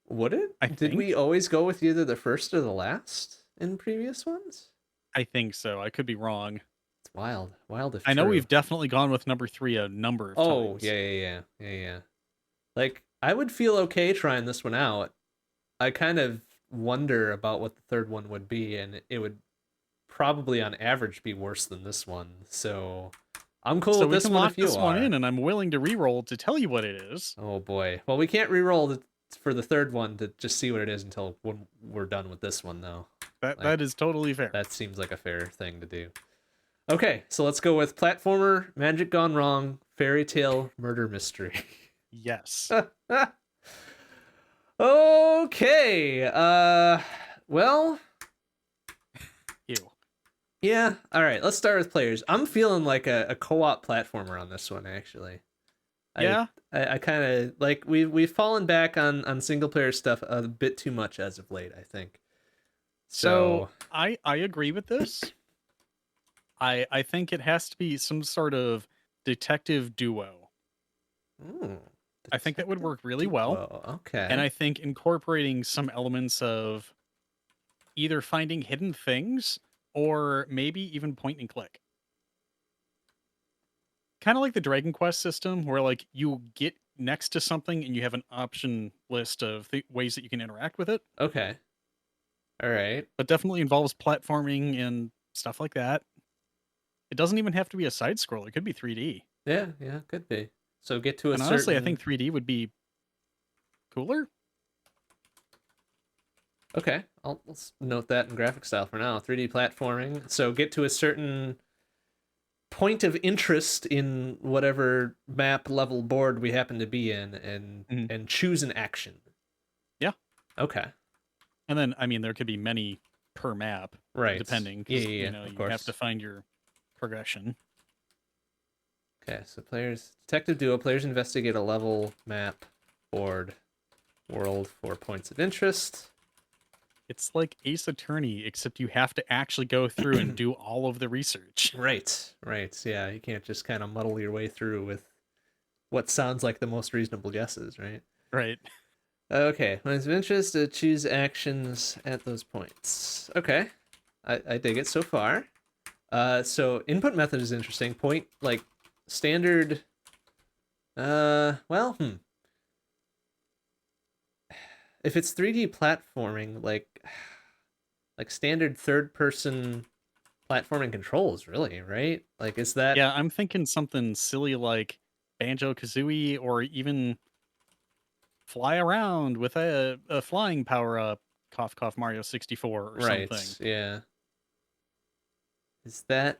Would it? Did we always go with either the first or the last in previous ones? I think so. I could be wrong. It's wild. Wild if I know true. we've definitely gone with number 3 a number of times. Oh, yeah. Like, I would feel okay trying this one out. I kind of wonder about what the third one would be, and it would probably on average be worse than this one. So I'm cool with this one if you are. So we can lock this one in, and I'm willing to re-roll to tell you what it is. Oh boy. Well, we can't re-roll for the third one to just see what it is until when we're done with this one, though. That is totally fair. That seems like a fair thing to do. Okay, so let's go with platformer, magic gone wrong, fairy tale, murder mystery. Yes. Okay. Well. Ew. Yeah. All right. Let's start with players. I'm feeling like a co-op platformer on this one, actually. Yeah. I kind of like we've fallen back on single player stuff a bit too much as of late, I think. So So I agree with this. I think it has to be some sort of detective duo. ooh, I think that would detective work really well. duo. And Okay. I think incorporating some elements of either finding hidden things or maybe even point and click. Kind of like the Dragon Quest system where like you get next to something and you have an option list of ways that you can interact with it, Okay. All right. but definitely involves platforming and stuff like that. It doesn't even have to be a side scroll. It could be 3D. Yeah, yeah, could be. So get to a And honestly, I certain. think 3D would be cooler. Okay, let's note that in graphic style for now. 3D platforming. So get to a certain point of interest in whatever map level board we happen to be in, and Mhm. and choose an action. Yeah. Okay. And then, I mean, there could be many per map, Right. depending, Yeah, because, yeah, you yeah, know, of you have to course. find your progression. Okay, so players detective duo players investigate a level, map, board, world for points of interest. It's like Ace Attorney, except you have to actually go through and do all of the research. Right, right. Yeah, you can't just kind of muddle your way through with what sounds like the most reasonable guesses, right? Right. Okay, points of interest, choose actions at those points. Okay, I dig it so far. So input method is interesting. Point, like, standard, well, if it's 3D platforming, like standard third person platforming controls, really, right? Like, is that Yeah, I'm thinking something silly like Banjo Kazooie or even fly around with a flying power up, cough cough Mario 64 or something. right? Yeah. Is that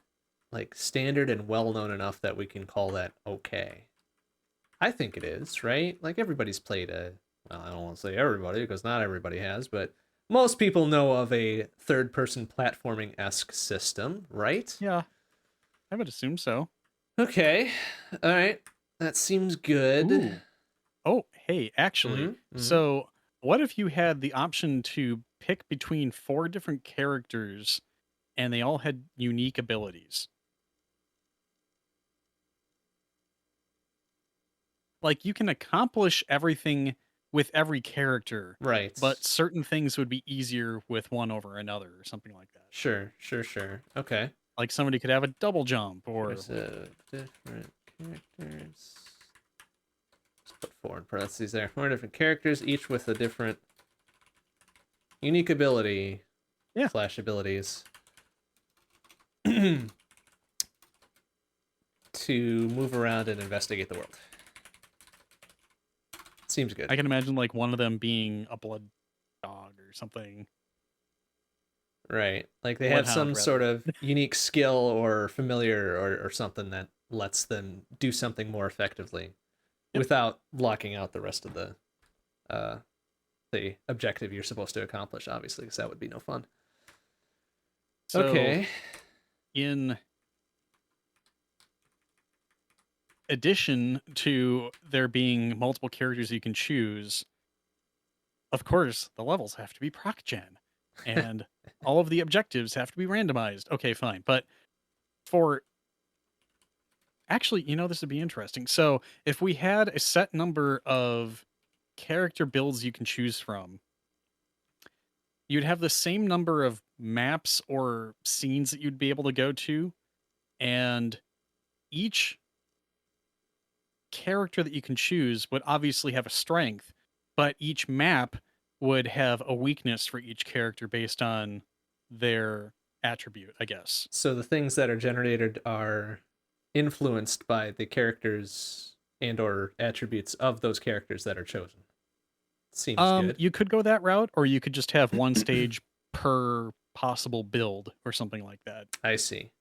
like standard and well known enough that we can call that okay? I think it is, right? Like everybody's played a, well, I don't want to say everybody because not everybody has, but most people know of a third person platforming esque system, right? Yeah, I would assume so. Okay. All right. That seems good. Ooh. Oh, hey, actually, Mm-hmm. so what if you had the option to pick between 4 different characters and they all had unique abilities? Like you can accomplish everything with every character, Right. but certain things would be easier with one over another or something like that. Sure, sure, sure. Okay. Like somebody could have a double jump or There's different characters. Let's put 4 in parentheses there. 4 different characters, each with a different unique ability yeah. slash abilities to move around and investigate the world. Seems good. I can imagine like one of them being a blood dog or something. Right. Like they have Bloodhound some sort rather. of unique skill or familiar or something that lets them do something more effectively Yep. without blocking out the rest of the objective you're supposed to accomplish, obviously, because that would be no fun. So Okay. in addition to there being multiple characters you can choose, of course, the levels have to be proc gen and all of the objectives have to be randomized. Okay, fine. But for actually, you know, this would be interesting. So if we had a set number of character builds you can choose from, you'd have the same number of maps or scenes that you'd be able to go to, and each character that you can choose would obviously have a strength, but each map would have a weakness for each character based on their attribute, I guess. So the things that are generated are influenced by the characters and or attributes of those characters that are chosen. Seems good. You could go that route, or you could just have one stage per possible build or something like that, I see.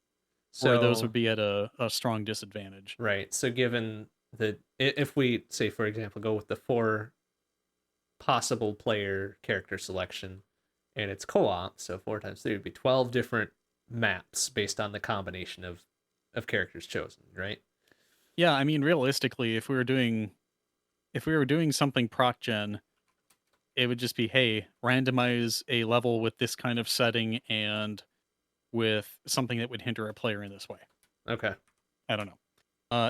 where those would So be at a strong disadvantage. right. So given the if we say for example go with the 4 possible player character selection and it's co-op, so 4 times 3 would be 12 different maps based on the combination of characters chosen, right? Yeah, I mean, realistically, if we were doing something proc gen, it would just be, hey, randomize a level with this kind of setting and with something that would hinder a player in this way. Okay. I don't know.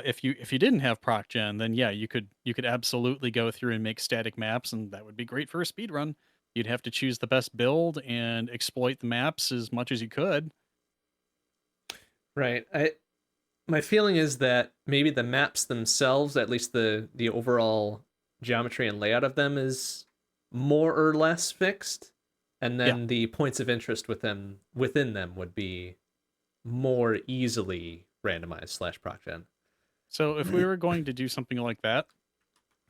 If you didn't have proc gen, then yeah, you could absolutely go through and make static maps, and that would be great for a speed run. You'd have to choose the best build and exploit the maps as much as you could. Right. My feeling is that maybe the maps themselves, at least the overall geometry and layout of them, is more or less fixed, and Yeah. then the points of interest within them would be more easily randomized / proc gen. So if we were going to do something like that,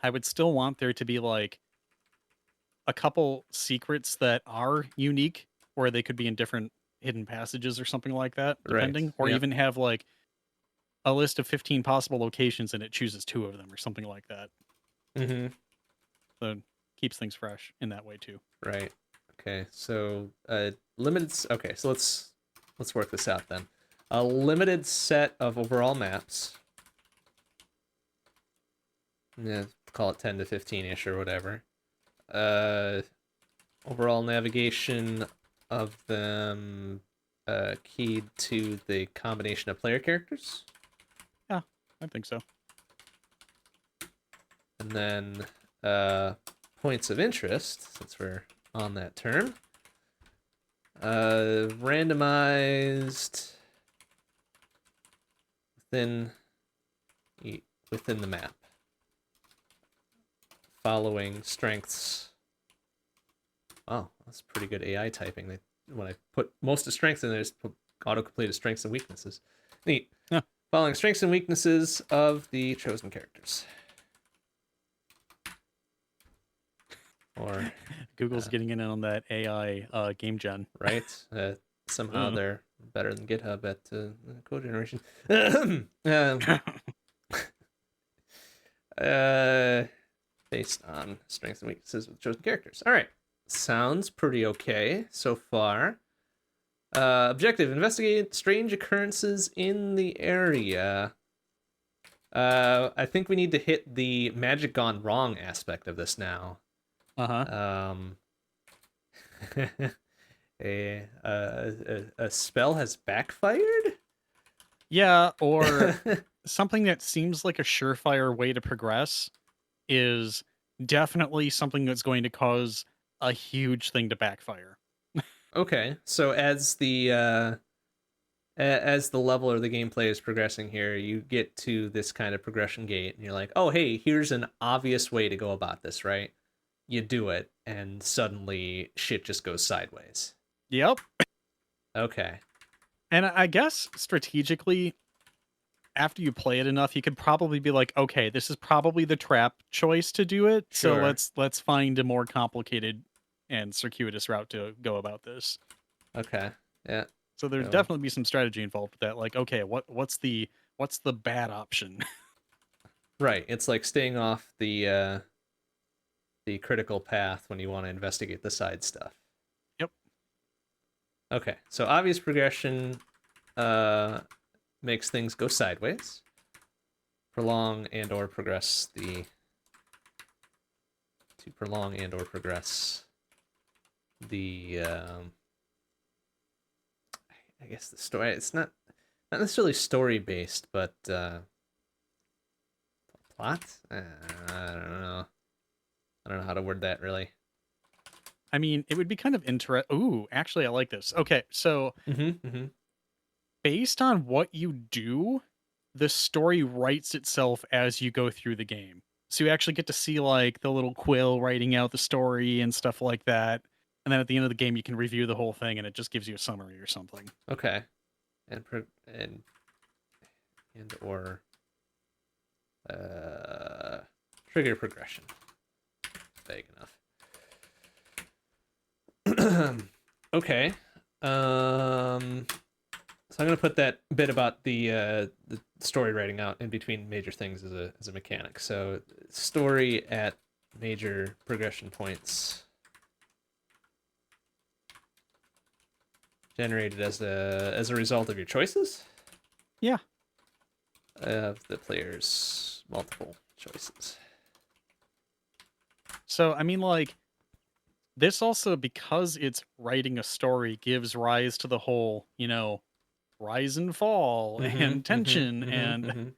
I would still want there to be like a couple secrets that are unique, or they could be in different hidden passages or something like that, depending. Right. Or Yep. even have like a list of 15 possible locations and it chooses 2 of them or something like that. Mm-hmm. So it keeps things fresh in that way too. Right. Okay. So limited. Okay. So let's work this out then. A limited set of overall maps. Yeah, call it 10 to 15-ish or whatever. Overall navigation of them keyed to the combination of player characters. Yeah, I think so. And then points of interest, since we're on that term. Randomized within the map. Following strengths. Oh, that's pretty good AI typing. When I put most of strengths in there, it's auto-completed strengths and weaknesses. Neat. Yeah. Following strengths and weaknesses of the chosen characters. Or Google's getting in on that AI game gen. right? Somehow they're better than GitHub at code generation. Based on strengths and weaknesses of chosen characters. All right. Sounds pretty okay so far. Objective: investigate strange occurrences in the area. I think we need to hit the magic gone wrong aspect of this now. Uh-huh. A spell has backfired? Yeah, or something that seems like a surefire way to progress is definitely something that's going to cause a huge thing to backfire. Okay, so as the level or the gameplay is progressing here, you get to this kind of progression gate, and you're like, oh, hey, here's an obvious way to go about this, right? You do it, and suddenly shit just goes sideways. Yep. Okay. And I guess strategically, after you play it enough, you could probably be like, okay, this is probably the trap choice to do it. Sure. So let's find a more complicated and circuitous route to go about this. Okay. Yeah. So there'd definitely be some strategy involved with that. Like, okay, what's the bad option? Right. It's like staying off the critical path when you want to investigate the side stuff. Yep. Okay. So obvious progression makes things go sideways. Prolong and or progress the I guess the story. It's not necessarily story based, but plot. I don't know. I don't know how to word that really. I mean, it would be kind of interesting. Ooh, actually, I like this. Okay, so based on what you do, the story writes itself as you go through the game. So you actually get to see like the little quill writing out the story and stuff like that. And then at the end of the game, you can review the whole thing, and it just gives you a summary or something. Okay, and or trigger progression. Vague enough. Okay. So I'm gonna put that bit about the story writing out in between major things as a mechanic. So story at major progression points generated as a result of your choices. Yeah. Of the player's multiple choices. So, I mean, like, this also, because it's writing a story, gives rise to the whole, rise and fall and tension. And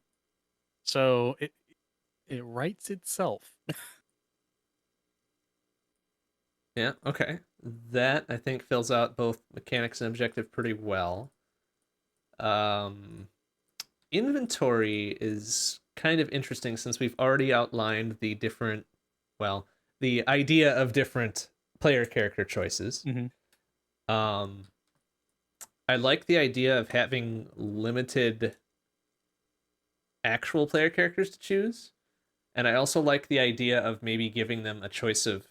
so it writes itself. Yeah, okay. That, I think, fills out both mechanics and objective pretty well. Inventory is kind of interesting since we've already outlined the different, well, the idea of different player character choices. Um, I like the idea of having limited actual player characters to choose. And I also like the idea of maybe giving them a choice of,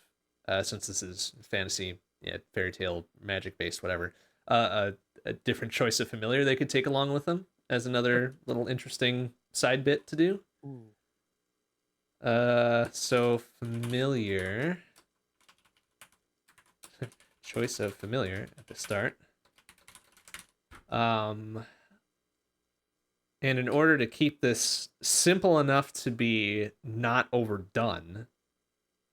since this is fantasy, yeah, fairy tale, magic based, whatever, a different choice of familiar they could take along with them as another little interesting side bit to do. Ooh. So familiar, choice of familiar at the start. And in order to keep this simple enough to be not overdone,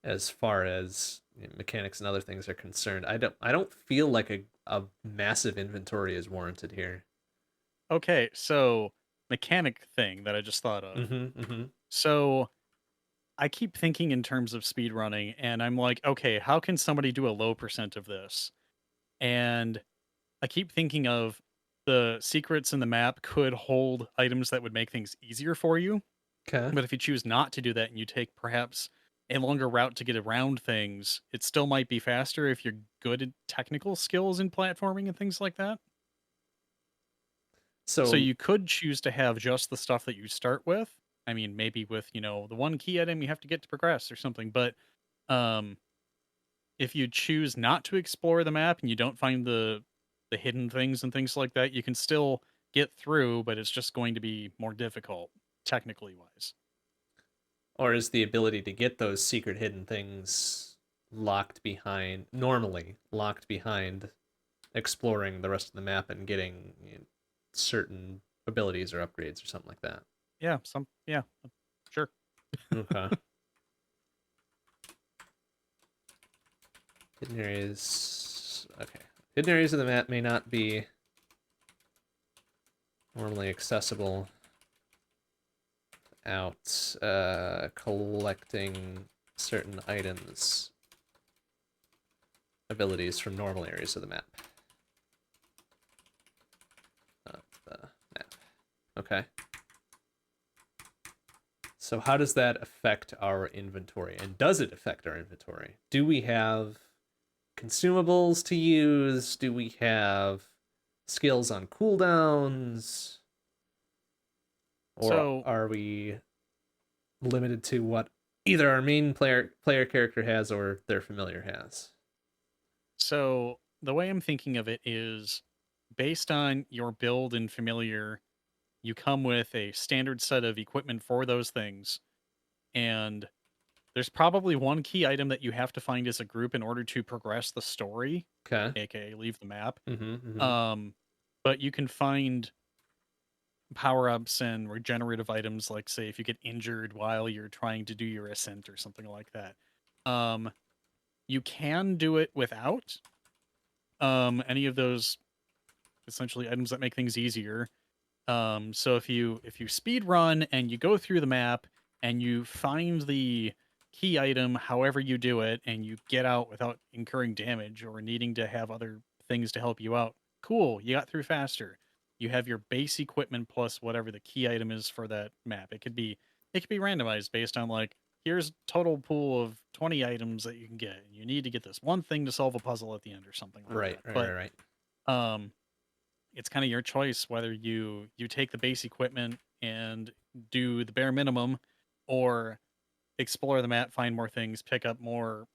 as far as mechanics and other things are concerned, I don't feel like a massive inventory is warranted here. Okay, so mechanic thing that I just thought of. So I keep thinking in terms of speed running, and I'm like, okay, how can somebody do a low percent of this? And I keep thinking of the secrets in the map could hold items that would make things easier for you. Okay. But if you choose not to do that and you take perhaps a longer route to get around things, it still might be faster if you're good at technical skills in platforming and things like that. So So you could choose to have just the stuff that you start with. I mean, maybe with, the one key item you have to get to progress or something. But um, if you choose not to explore the map and you don't find the hidden things and things like that, you can still get through, but it's just going to be more difficult, technically wise. or is the ability to get those secret hidden things normally locked behind exploring the rest of the map and getting certain abilities or upgrades or something like that? Yeah, sure. Okay. Hidden areas. Okay. Hidden areas of the map may not be normally accessible without collecting certain items, abilities from normal areas of the map. Okay. So how does that affect our inventory? And does it affect our inventory? Do we have consumables to use? Do we have skills on cooldowns? Or So are we limited to what either our main player character has or their familiar has? So the way I'm thinking of it is based on your build and familiar, you come with a standard set of equipment for those things. And there's probably one key item that you have to find as a group in order to progress the story, Okay. aka leave the map. Mm-hmm. But you can find power-ups and regenerative items, like say if you get injured while you're trying to do your ascent or something like that. You can do it without any of those essentially items that make things easier. So if you speed run and you go through the map and you find the key item however you do it and you get out without incurring damage or needing to have other things to help you out, cool, you got through faster. You have your base equipment plus whatever the key item is for that map. It could be randomized based on like, here's total pool of 20 items that you can get, and you need to get this one thing to solve a puzzle at the end or something like that. Right. It's kind of your choice whether you take the base equipment and do the bare minimum, or explore the map, find more things, pick up more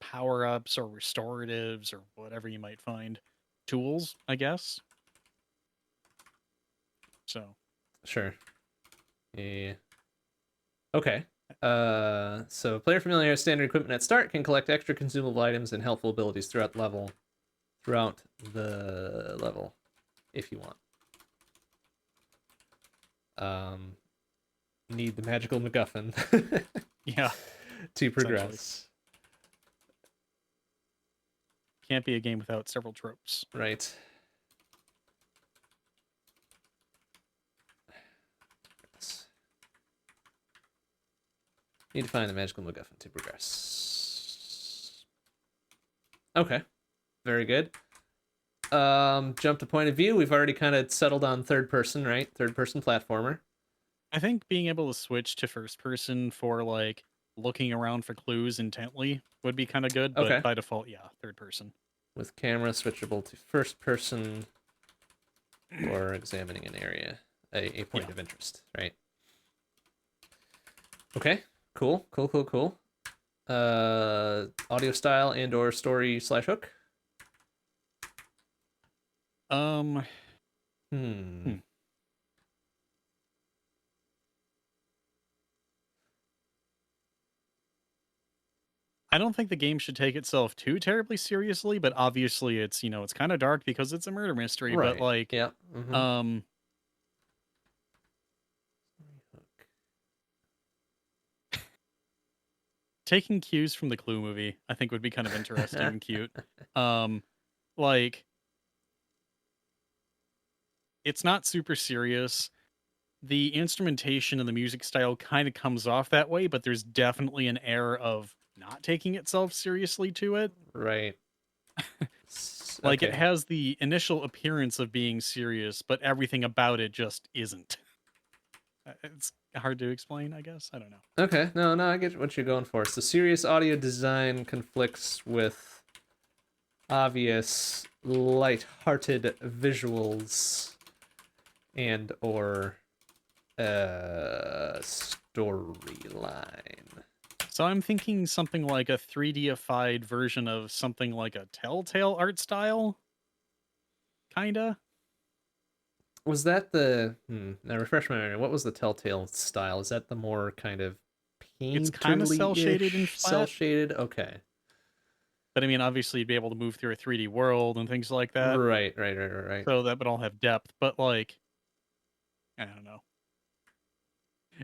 power-ups or restoratives or whatever you might find, tools, I guess. So Sure. Yeah. Okay. So player familiar has standard equipment at start, can collect extra consumable items and helpful abilities throughout the level. throughout the level, if you want. Need the magical MacGuffin Yeah. to progress. Can't be a game without several tropes. Right. Need to find the magical MacGuffin to progress. Okay. Very good. Jump to point of view. We've already kind of settled on third person, right? Third person platformer. I think being able to switch to first person for like looking around for clues intently would be kind of good, but Okay. by default, yeah, third person. With camera switchable to first person or examining an area, a point of interest, right? Okay, cool. Audio style and or story / hook. I don't think the game should take itself too terribly seriously, but obviously it's, it's kind of dark because it's a murder mystery, Right. but like, yeah. taking cues from the Clue movie, I think would be kind of interesting and cute. Like, it's not super serious. The instrumentation and the music style kind of comes off that way, but there's definitely an air of not taking itself seriously to it. Right. Like, it has the initial appearance of being serious, but everything about it just isn't. It's hard to explain, I guess. I don't know. Okay, no, I get what you're going for. So serious audio design conflicts with obvious light-hearted visuals and or storyline. So I'm thinking something like a 3D-ified version of something like a Telltale art style? Kinda? Was that the... now refresh my memory. What was the Telltale style? Is that the more kind of painterly-ish? It's kind of cel-shaded and flat. Cel-shaded? Okay. But I mean, obviously you'd be able to move through a 3D world and things like that. Right. So that would all have depth, but like, I don't know.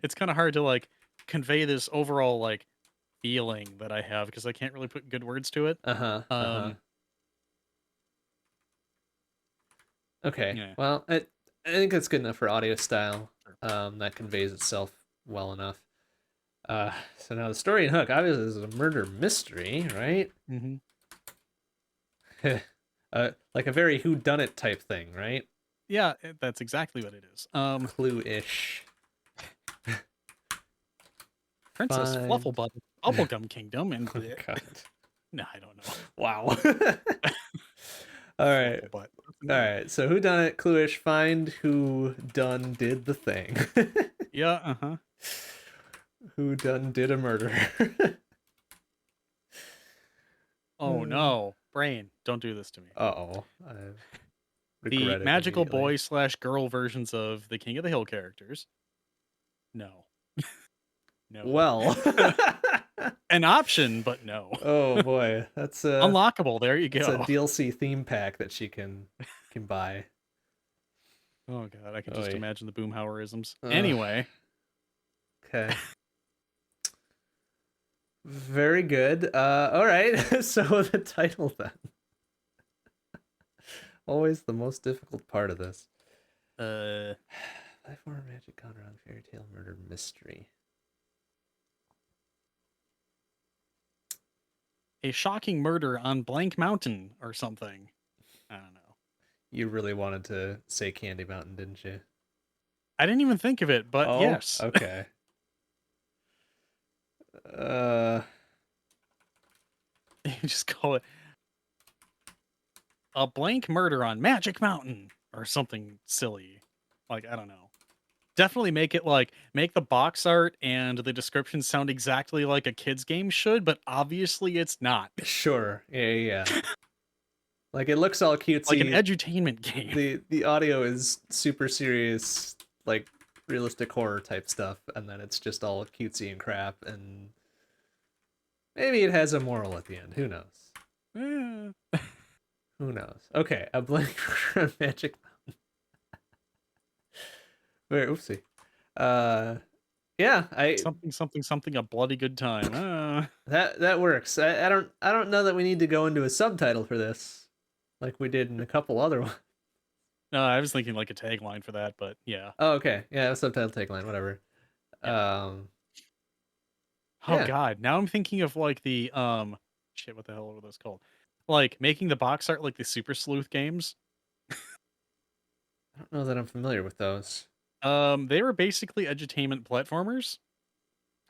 It's kind of hard to like convey this overall like feeling that I have because I can't really put good words to it. Okay. Yeah. Well, I think that's good enough for audio style. That conveys itself well enough. So now the story and hook obviously is a murder mystery, right? Mm-hmm. Like a very whodunit type thing, right? Yeah, that's exactly what it is. Clue-ish. Princess Flufflebutt, Bubblegum Kingdom, and Oh, God. no, I don't know. Wow. All right. Flufflebutt. All right. So whodunit, clue-ish, find who done did the thing. Yeah. Who done did a murder? Oh no, brain! Don't do this to me. Uh-oh. The magical boy / girl versions of the King of the Hill characters. No. No. Well. An option, but no. Oh boy, that's unlockable. There you go. It's a DLC theme pack that she can buy. Oh god, I can just imagine the Boomhauerisms. Ugh. Anyway. Okay. Very good. All right. So the title then. Always the most difficult part of this. Life or magic gone wrong, fairy tale murder mystery. A shocking murder on blank mountain or something. I don't know. You really wanted to say Candy Mountain, didn't you? I didn't even think of it, but yes. Okay. You just call it a blank murder on Magic Mountain or something silly. Like, I don't know. Definitely make the box art and the description sound exactly like a kid's game should, but obviously it's not. Sure. Yeah. Like, it looks all cutesy. Like an edutainment game. The audio is super serious, like realistic horror type stuff, and then it's just all cutesy and crap, and maybe it has a moral at the end. Who knows? Who knows? Okay, a Bloody Murder on Magic Mountain. Very oopsie. Yeah, Something, a bloody good time. that works. I don't know that we need to go into a subtitle for this, like we did in a couple other ones. No, I was thinking like a tagline for that, but yeah. Oh, okay. Yeah, subtitle tagline, whatever. Yeah. Oh yeah. God, now I'm thinking of like the shit. What the hell were those called? Like making the box art like the Super Sleuth games. I don't know that I'm familiar with those. They were basically edutainment platformers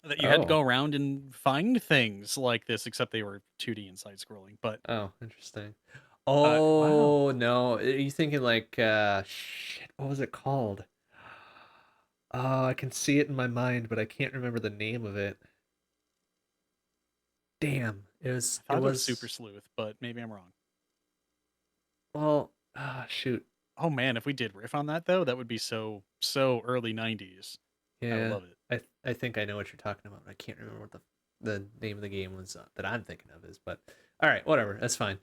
that you had to go around and find things like this, except they were 2D and side scrolling. But oh, interesting. wow. Oh no, are you thinking like shit? What was it called? Oh, I can see it in my mind, but I can't remember the name of it. Damn, I thought it was Super Sleuth, but maybe I'm wrong. Well, shoot. Oh man, if we did riff on that though, that would be so early 90s. Yeah, I would love it. I think I know what you're talking about. I can't remember what the name of the game was that I'm thinking of is, but all right, whatever. That's fine.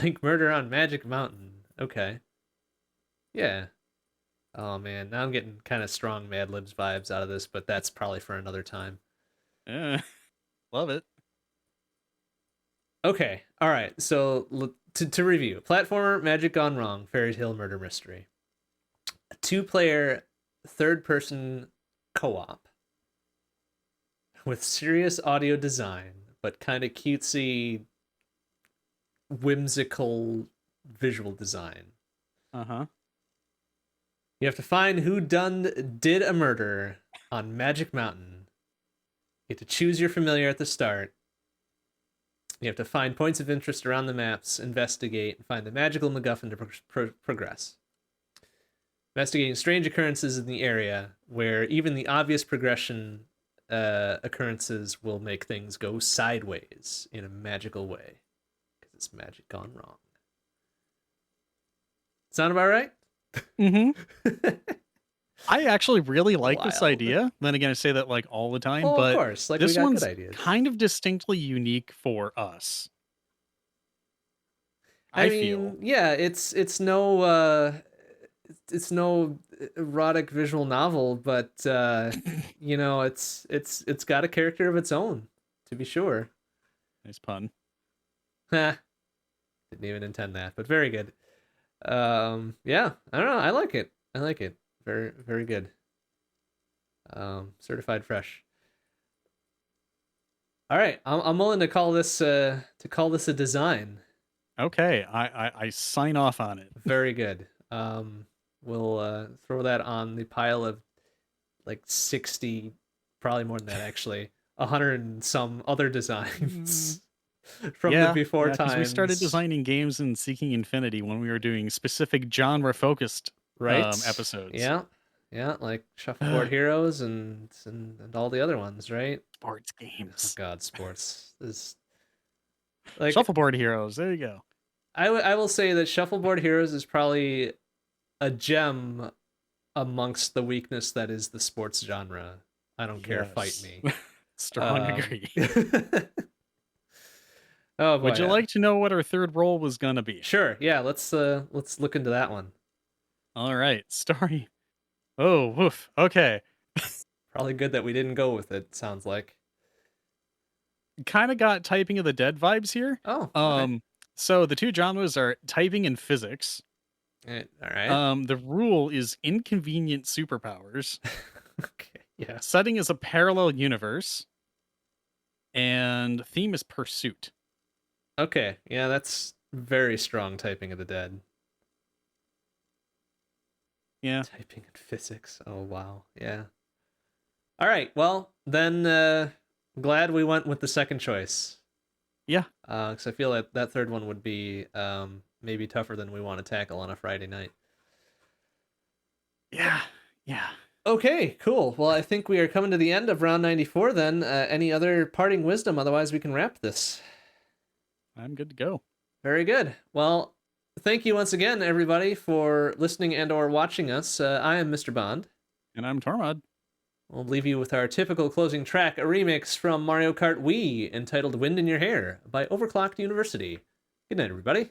Like Murder on Magic Mountain. Okay. Yeah. Oh man, now I'm getting kind of strong Mad Libs vibes out of this, but that's probably for another time. Yeah, love it. Okay, all right. So to review: platformer, Magic Gone Wrong, Fairy Tale Murder Mystery, a 2-player, third-person co-op with serious audio design, but kind of cutesy, whimsical visual design. Uh-huh. You have to find who did a murder on Magic Mountain. You have to choose your familiar at the start. You have to find points of interest around the maps, investigate, and find the magical MacGuffin to progress. Investigating strange occurrences in the area where even the obvious progression occurrences will make things go sideways in a magical way. Because it's magic gone wrong. Sound about right? Mm-hmm. I actually really like this Wild. idea. Then again, I say that like all the time, Oh, but of course. Like, this we got one's good ideas. kind of distinctly unique for us. I mean, yeah, it's no erotic visual novel, but you know, it's got a character of its own, to be sure. Nice pun. Didn't even intend that, but very good. Yeah, I don't know. I like it. Very, very good. Certified fresh. All right, I'm willing to call this a design. Okay, I sign off on it. Very good. We'll throw that on the pile of like 60, probably more than that actually, 100 and some other designs from the before times. We started designing games in Seeking Infinity when we were doing specific genre focused episodes. Yeah, like Shuffleboard Heroes and all the other ones, right? Sports games. Oh God, sports is like Shuffleboard Heroes. There you go. I will say that Shuffleboard Heroes is probably a gem amongst the weakness that is the sports genre. I don't care. Fight me. Strong agree. Oh boy, would you like to know what our third role was gonna be? Sure. Yeah. Let's look into that one. All right. Story. Oh, woof. Okay. Probably good that we didn't go with it. Sounds like. Kind of got Typing of the Dead vibes here. Oh. Okay. So the two genres are typing and physics. All right. The rule is inconvenient superpowers. Okay. Yeah. Setting is a parallel universe. And theme is pursuit. Okay. Yeah, that's very strong Typing of the Dead. Yeah. Typing and physics. Oh wow. Yeah. All right. Well, then glad we went with the second choice. Yeah. Because I feel that third one would be maybe tougher than we want to tackle on a Friday night. Yeah. Okay, cool. Well, I think we are coming to the end of round 94 then. Any other parting wisdom? Otherwise, we can wrap this. I'm good to go. Very good. Well, thank you once again, everybody, for listening and or watching us. I am MrBond. And I'm Tormod. We'll leave you with our typical closing track, a remix from Mario Kart Wii entitled Wind in Your Hair by Overclocked University. Good night, everybody.